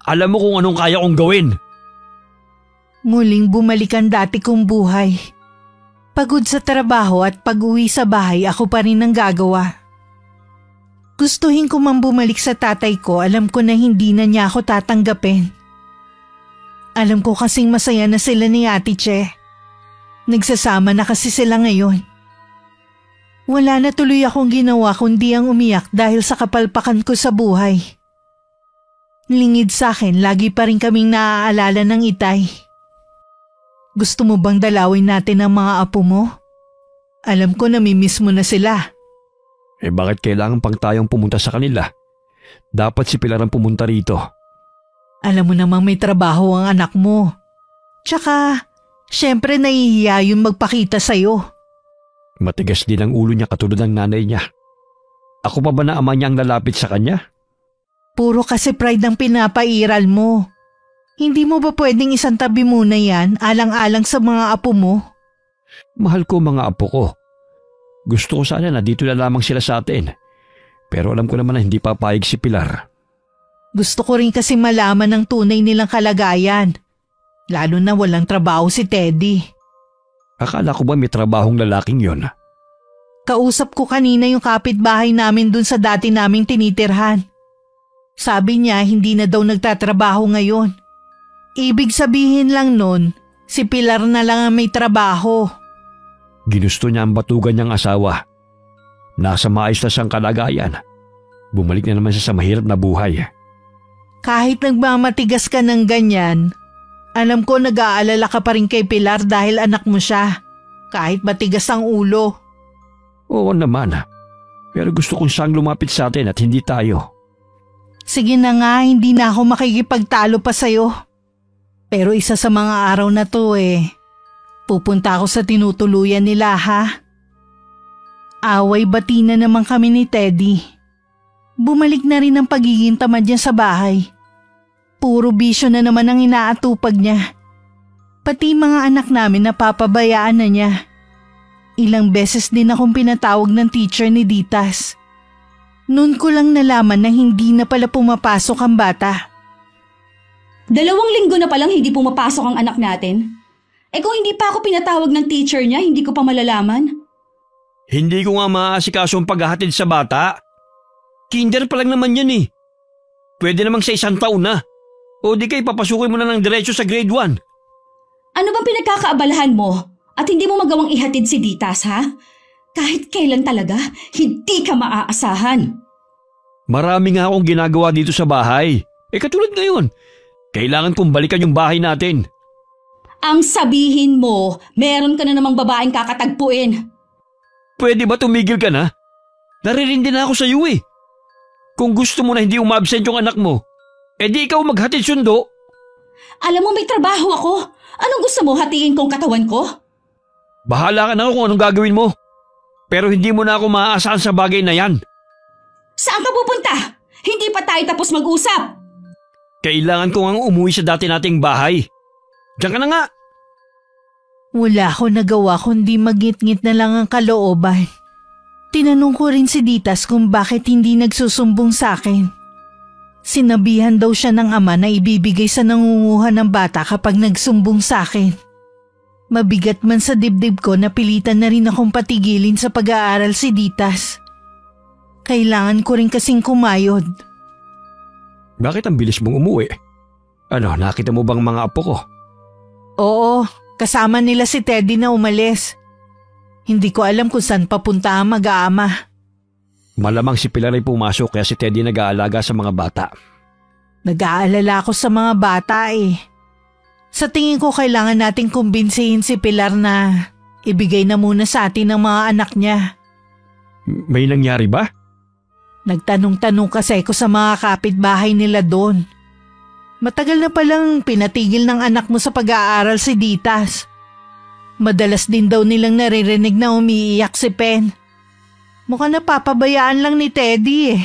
Alam mo kung anong kaya kong gawin. Muling bumalik ang dati kong buhay. Pagod sa trabaho at pag-uwi sa bahay ako pa rin ang gagawa. Gustuhin ko mang bumalik sa tatay ko, alam ko na hindi na niya ako tatanggapin. Alam ko kasing masaya na sila ni Ate Che. Nagsasama na kasi sila ngayon. Wala na tuloy akong ginawa kundi ang umiyak dahil sa kapalpakan ko sa buhay. Lingid sa akin, lagi pa rin kaming naaalala ng Itay. Gusto mo bang dalawin natin ang mga apo mo? Alam ko namimiss mo na sila. Bakit kailangan pang tayong pumunta sa kanila? Dapat si Pilar ang pumunta rito. Alam mo namang may trabaho ang anak mo. Tsaka, syempre nahihiya yun magpakita sa'yo. Matigas din ang ulo niya katulad ng nanay niya. Ako pa ba na ama niya ang lalapit sa kanya? Puro kasi pride ang pinapairal mo. Hindi mo ba pwedeng isang tabi muna yan alang-alang sa mga apo mo? Mahal ko mga apo ko. Gusto ko sana na dito na lamang sila sa atin. Pero alam ko naman na hindi papayag si Pilar. Gusto ko rin kasi malaman ang tunay nilang kalagayan. Lalo na walang trabaho si Teddy. Akala ko ba may trabahong lalaking yon? Kausap ko kanina yung kapitbahay namin dun sa dati naming tinitirhan. Sabi niya hindi na daw nagtatrabaho ngayon. Ibig sabihin lang nun, si Pilar na lang ang may trabaho. Ginusto niya ang batugan niyang asawa. Nasa maayos na siyang kalagayan. Bumalik na naman siya sa mahirap na buhay. Kahit nagmamatigas ka ng ganyan, alam ko nag-aalala ka pa rin kay Pilar dahil anak mo siya. Kahit matigas ang ulo. Oo naman. Pero gusto kong siyang lumapit sa atin at hindi tayo. Sige na nga, hindi na ako makikipagtalo pa sa'yo. Pero isa sa mga araw na to pupunta ako sa tinutuluyan nila ha. Away-bati na naman kami ni Teddy. Bumalik na rin ang pagiging tamad niya sa bahay. Puro bisyo na naman ang inaatupag niya. Pati mga anak namin napapabayaan na niya. Ilang beses din akong pinatawag ng teacher ni Ditas. Noon ko lang nalaman na hindi na pala pumapasok ang bata. 2 linggo na palang hindi pumapasok ang anak natin. Kung hindi pa ako pinatawag ng teacher niya, hindi ko pa malalaman. Hindi ko nga maaasikaso ang paghahatid sa bata. Kinder pa lang naman yan Pwede namang sa 1 taon na. O di kay papasukin mo na ng diretso sa grade 1. Ano bang pinagkakaabalahan mo at hindi mo magawang ihatid si Ditas ha? Kahit kailan talaga, hindi ka maaasahan. Marami nga akong ginagawa dito sa bahay. Katulad ngayon, kailangan kong balikan yung bahay natin. Ang sabihin mo, meron ka na namang babaeng kakatagpuin. Pwede ba tumigil ka na? Naririndi na ako sa iyo Kung gusto mo na hindi umabsent yung anak mo, di ikaw maghatid sundo. Alam mo may trabaho ako. Anong gusto mo, hatiin kong katawan ko? Bahala ka na kung anong gagawin mo. Pero hindi mo na ako maaasahan sa bagay na yan. Saan ka pupunta? Hindi pa tayo tapos mag-usap. Kailangan ko ngang umuwi sa dati nating bahay. Diyan ka na nga. Wala ko nagawa kundi magngit-ngit na lang ang kalooban. Tinanong ko rin si Ditas kung bakit hindi nagsusumbong sa akin. Sinabihan daw siya ng ama na ibibigay sa nangunguha ng bata kapag nagsumbong sa akin. Mabigat man sa dibdib ko, napilitan na rin akong patigilin sa pag-aaral si Ditas. Kailangan ko rin kasing kumayod. Bakit ang bilis mong umuwi? Nakita mo bang mga apo ko? Oo, kasama nila si Teddy na umalis. Hindi ko alam kung saan papunta ang mag-aama. Malamang si Pilar ay pumasok kaya si Teddy nag-aalaga sa mga bata. Nag-aalala ako sa mga bata Sa tingin ko kailangan nating kumbinsihin si Pilar na ibigay na muna sa atin ang mga anak niya. May nangyari ba? Nagtanong-tanong kasi ako sa mga kapitbahay nila doon. Matagal na palang pinatigil ng anak mo sa pag-aaral si Ditas. Madalas din daw nilang naririnig na umiiyak si Pen. Mukhang napapabayaan lang ni Teddy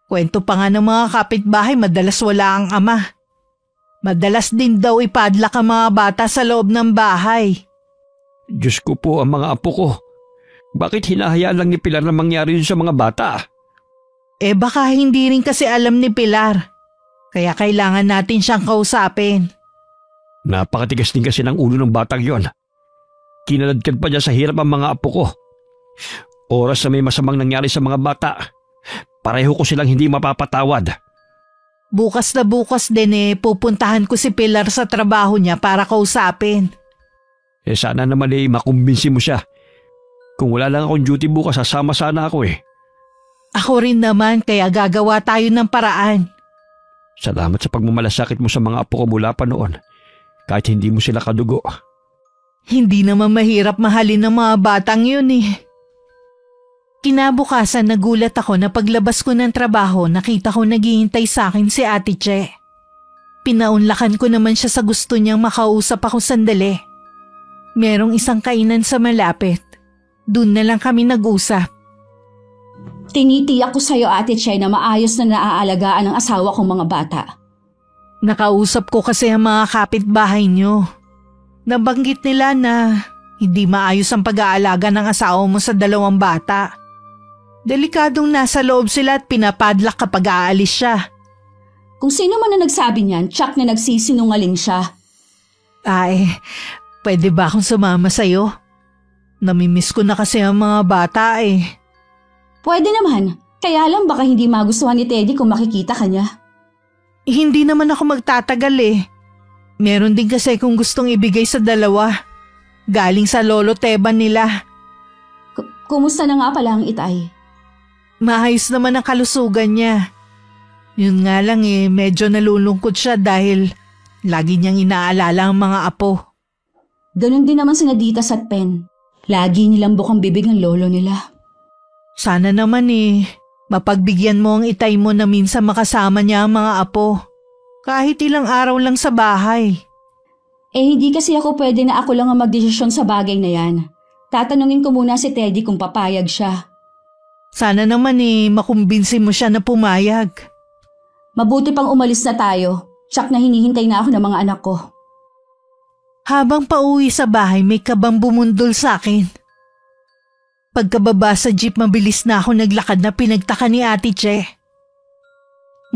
Kwento pa nga ng mga kapitbahay madalas wala ang ama. Madalas din daw ipadlak ang mga bata sa loob ng bahay. Diyos ko po ang mga apo ko. Bakit hinahayaan lang ni Pilar na mangyari yun sa mga bata? Baka hindi rin kasi alam ni Pilar. Kaya kailangan natin siyang kausapin. Napakatigas din kasi ng ulo ng batang yon. Kinaladkad pa niya sa hirap ang mga apo ko. Oras na may masamang nangyari sa mga bata, pareho ko silang hindi mapapatawad. Bukas na bukas din pupuntahan ko si Pilar sa trabaho niya para kausapin. Sana naman makumbinsi mo siya. Kung wala lang akong duty bukas, sasama sana ako Ako rin naman, kaya gagawa tayo ng paraan. Salamat sa pagmamalasakit mo sa mga apo ko mula pa noon, kahit hindi mo sila kadugo. Hindi naman mahirap mahalin ng mga batang yun Kinabukasan nagulat ako na paglabas ko ng trabaho nakita ko naghihintay sa akin si Ate Che. Pinaunlakan ko naman siya sa gusto niyang makausap ako sandali. Merong isang kainan sa malapit. Doon na lang kami nag-usap. Tinitiyak ko sa'yo, Ate Che, na maayos na naaalagaan ang asawa kong mga bata. Nakausap ko kasi ang mga kapitbahay niyo. Nabanggit nila na hindi maayos ang pag-aalaga ng asawa mo sa 2 bata. Delikadong nasa loob sila at pinapadlak kapag aalis siya. Kung sino man na nagsabi niyan, tsak na nagsisinungaling siya. Pwede ba akong sumama sa'yo? Namimiss ko na kasi ang mga bata eh. Pwede naman. Kaya lang baka hindi magustuhan ni Teddy kung makikita ka niya. Hindi naman ako magtatagal eh. Meron din kasi kung gustong ibigay sa dalawa. Galing sa lolo Teban nila. Kumusta na nga pala ang itay? Maayos naman ang kalusugan niya. Yun nga lang eh, medyo nalulungkot siya dahil lagi niyang inaalala ang mga apo. Ganon din naman sina Ditas at Pen. Lagi nilang bukang bibig ang lolo nila. Sana naman eh, mapagbigyan mo ang itay mo na minsan makasama niya ang mga apo. Kahit ilang araw lang sa bahay. Hindi kasi ako pwede na ako lang ang magdesisyon sa bagay na yan. Tatanungin ko muna si Teddy kung papayag siya. Sana naman eh, makumbinsi mo siya na pumayag. Mabuti pang umalis na tayo. Tsak na hinihintay na ako ng mga anak ko. Habang pauwi sa bahay, may kabang bumundol sa akin. Pagkababa sa jeep, mabilis na ako naglakad na pinagtaka ni Ate Che.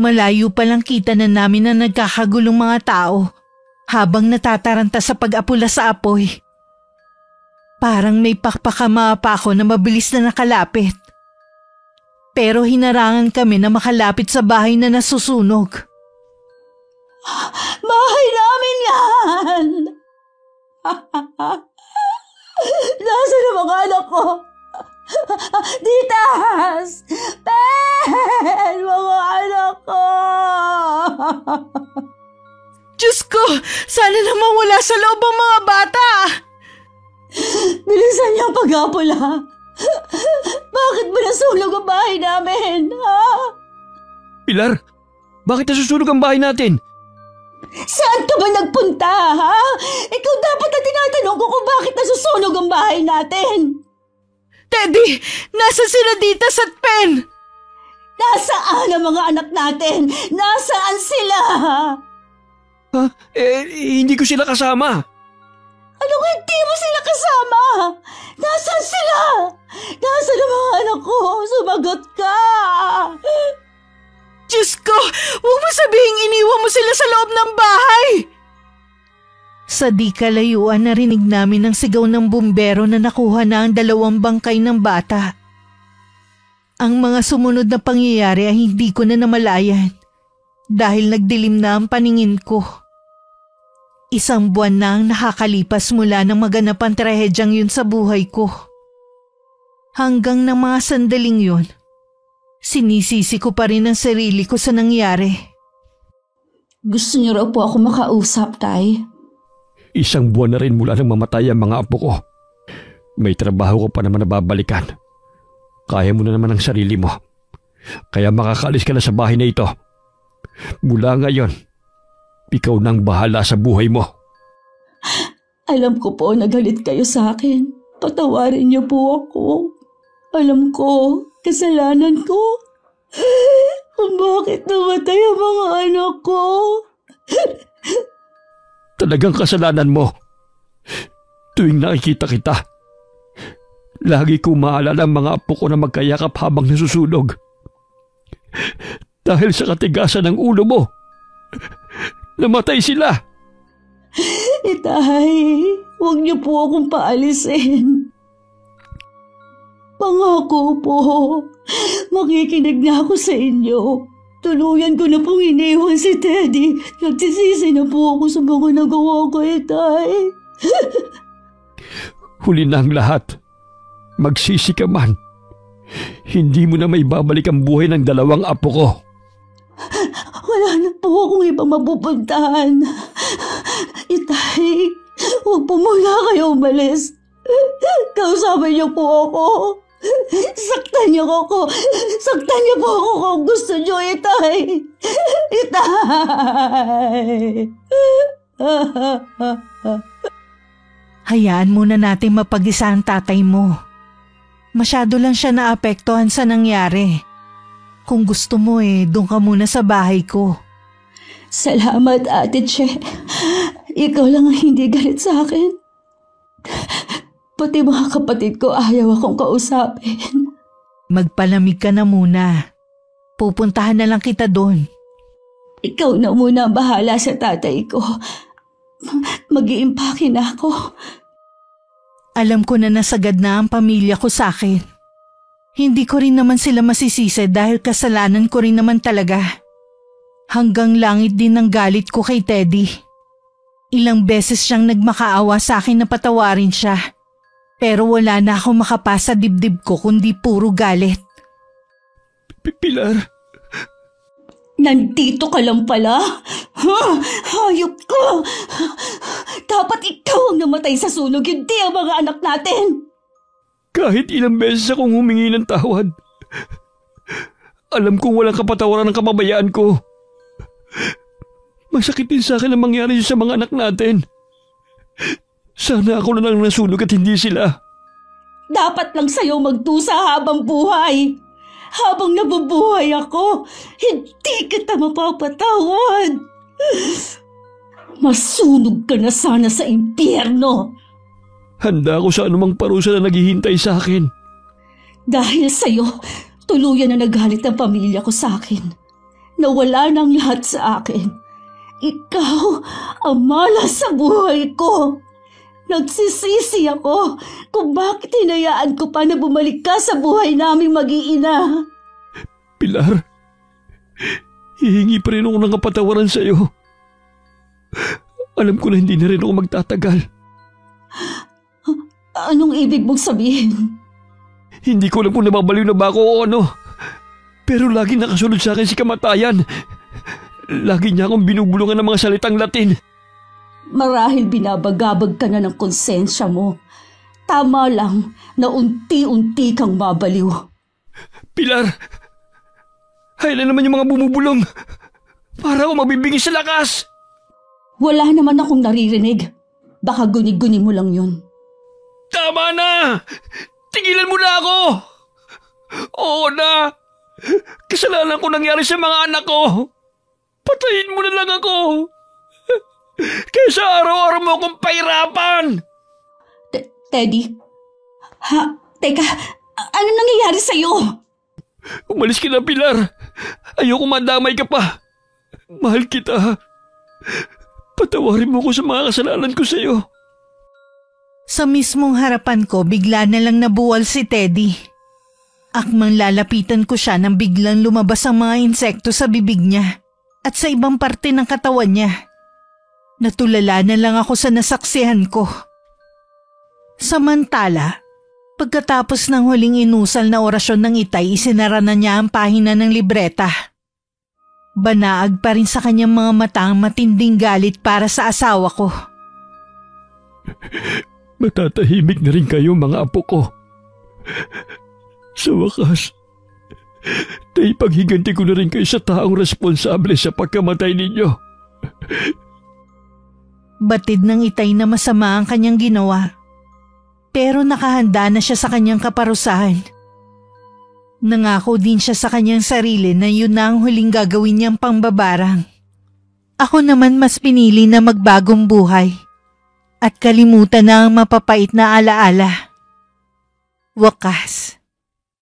Malayo pa lang kita na namin na nagkakagulong mga tao habang natataranta sa pag-apula sa apoy. Parang may pakpakama pa ako na mabilis na nakalapit. Pero hinarangan kami na makalapit sa bahay na nasusunog. Bahay namin yan! Nasaan ang mga anak ko? Ditas! Pen! Mga anak ko! Diyos ko! Sana naman wala sa loob ang mga bata! Bilisan niyo ang pag-apula. Bakit ba nasunog ang bahay namin? Ha? Pilar, bakit nasusunog ang bahay natin? Saan ka ba nagpunta, ha? Ikaw dapat na tinatanong ko kung bakit nasusunog ang bahay natin. Teddy! Nasa sila Ditas at Pen? Nasaan ang mga anak natin? Nasaan sila? Ha? Hindi ko sila kasama. Anong hindi mo sila kasama? Nasaan sila? Nasaan ang mga anak ko? Sumagot ka! Diyos ko! Huwag mo sabihing iniwan mo sila sa loob ng bahay! Sa di kalayuan narinig namin ang sigaw ng bumbero na nakuha na ang 2 bangkay ng bata. Ang mga sumunod na pangyayari ay hindi ko na namalayan dahil nagdilim na ang paningin ko. 1 buwan na ang nakakalipas mula nang maganap ang trahedyang yun sa buhay ko. Hanggang ng mga sandaling yun, sinisisi ko pa rin ang sarili ko sa nangyari. Gusto niyo raw po ako makausap, Tay? 1 buwan na rin mula nang mamatay ang mga apo ko. May trabaho ko pa naman na babalikan. Kaya mo na naman ang sarili mo. Kaya makakaalis ka na sa bahay na ito. Mula ngayon, ikaw nang bahala sa buhay mo. Alam ko po na galit kayo sa akin. Patawarin niyo po ako. Alam ko, kasalanan ko. Kung bakit namatay ang mga anak ko. Talagang kasalanan mo. Tuwing nakikita kita, lagi ko maalala ang mga apo ko na magkayakap habang nasusunog. Dahil sa katigasan ng ulo mo, namatay sila. Itay, huwag niyo po akong paalisin. Pangako po, makikinig na ako sa inyo. Tuluyan ko na pong iniwan si Teddy. Nagsisisi na po ako sa mga nagawa ko, Itay. Huli na ang lahat. Magsisi ka man. Hindi mo na may babalik ang buhay ng 2 apo ko. Wala na po akong ibang mapupuntahan. Itay, huwag po muna kayo umalis. Kausapin niyo po ako. Saktan niyo ako. Saktan niyo po ako kung gusto niyo, Itay. Itay. Hayaan muna natin mapag-isa ang tatay mo. Masyado lang siya naapektuhan sa nangyari. Kung gusto mo doon ka muna sa bahay ko. Salamat, Ate Che. Ikaw lang ang hindi galit sa akin. Pati mga kapatid ko ayaw akong kausapin. Magpalamig ka na muna. Pupuntahan na lang kita doon. Ikaw na muna ang bahala sa tatay ko. Mag-iimpake na ako. Alam ko na nasagad na ang pamilya ko sa akin. Hindi ko rin naman sila masisisi dahil kasalanan ko rin naman talaga. Hanggang langit din ang galit ko kay Teddy. Ilang beses siyang nagmakaawa sa akin na patawarin siya. Pero wala na ako makapasa dibdib ko kundi puro galit. Pilar? Nandito ka lang pala? Hayop ko! Dapat ikaw ang namatay sa sunog, hindi ang mga anak natin! Kahit ilang beses akong humingi ng tawad, alam kong walang kapatawaran ng kapabayaan ko. Masakit din sa akin ang mangyari sa mga anak natin. Sana ako na lang nasunog at hindi sila. Dapat lang sa'yo magdusa habang buhay. Habang nabubuhay ako, hindi kita mapapatawad. Masunog ka na sana sa impyerno. Handa ako sa anumang parusa na naghihintay sa akin. Dahil sa'yo, tuluyan na nagalit ang pamilya ko sa akin. Nawala ng lahat sa akin. Ikaw ang malas sa buhay ko. Nagsisisi ako kung bakit hinayaan ko pa na bumalik ka sa buhay naming mag-iina. Pilar, hihingi pa rin ako ng kapatawaran sa iyo. Alam ko na hindi na rin ako magtatagal. Anong ibig mong sabihin? Hindi ko alam kung nababaliw na ba ako o ano. Pero lagi nakasunod sa akin si kamatayan. Lagi niya akong binubulungan ng mga salitang Latin. Marahil binabagabag ka na ng konsensya mo. Tama lang na unti-unti kang mabaliw. Pilar! Hayla naman yung mga bumubulong. Para ako mabibingi sa lakas. Wala naman akong naririnig. Baka guni-guni mo lang yun. Tama na! Tigilan mo na ako! Oo na! Kasalanan ko nangyari sa mga anak ko. Patayin mo na lang ako. Kaysa araw-araw mo akong pahirapan! Teddy? Teka, ano nangyayari sa'yo? Umalis ka na, Pilar. Ayoko madamay ka pa. Mahal kita. Patawarin mo ko sa mga kasalanan ko sa'yo. Sa mismong harapan ko, bigla na lang nabuwal si Teddy. Akmang lalapitan ko siya nang biglang lumabas ang mga insekto sa bibig niya at sa ibang parte ng katawan niya. Natulala na lang ako sa nasaksihan ko. Samantala, pagkatapos ng huling inusal na orasyon ng Itay, isinara na niya ang pahina ng libreta. Banaag pa rin sa kanyang mga mata ang matinding galit para sa asawa ko. Matatahimik na rin kayo, mga apo ko. Sa wakas, naipaghiganti ko na rin kayo sa taong responsable sa pagkamatay ninyo. Batid ng Itay na masama ang kanyang ginawa. Pero nakahanda na siya sa kanyang kaparusahan. Nangako din siya sa kanyang sarili na yun na ang huling gagawin niyang pangbabarang. Ako naman mas pinili na magbagong buhay at kalimutan na ang mapapait na alaala. Wakas,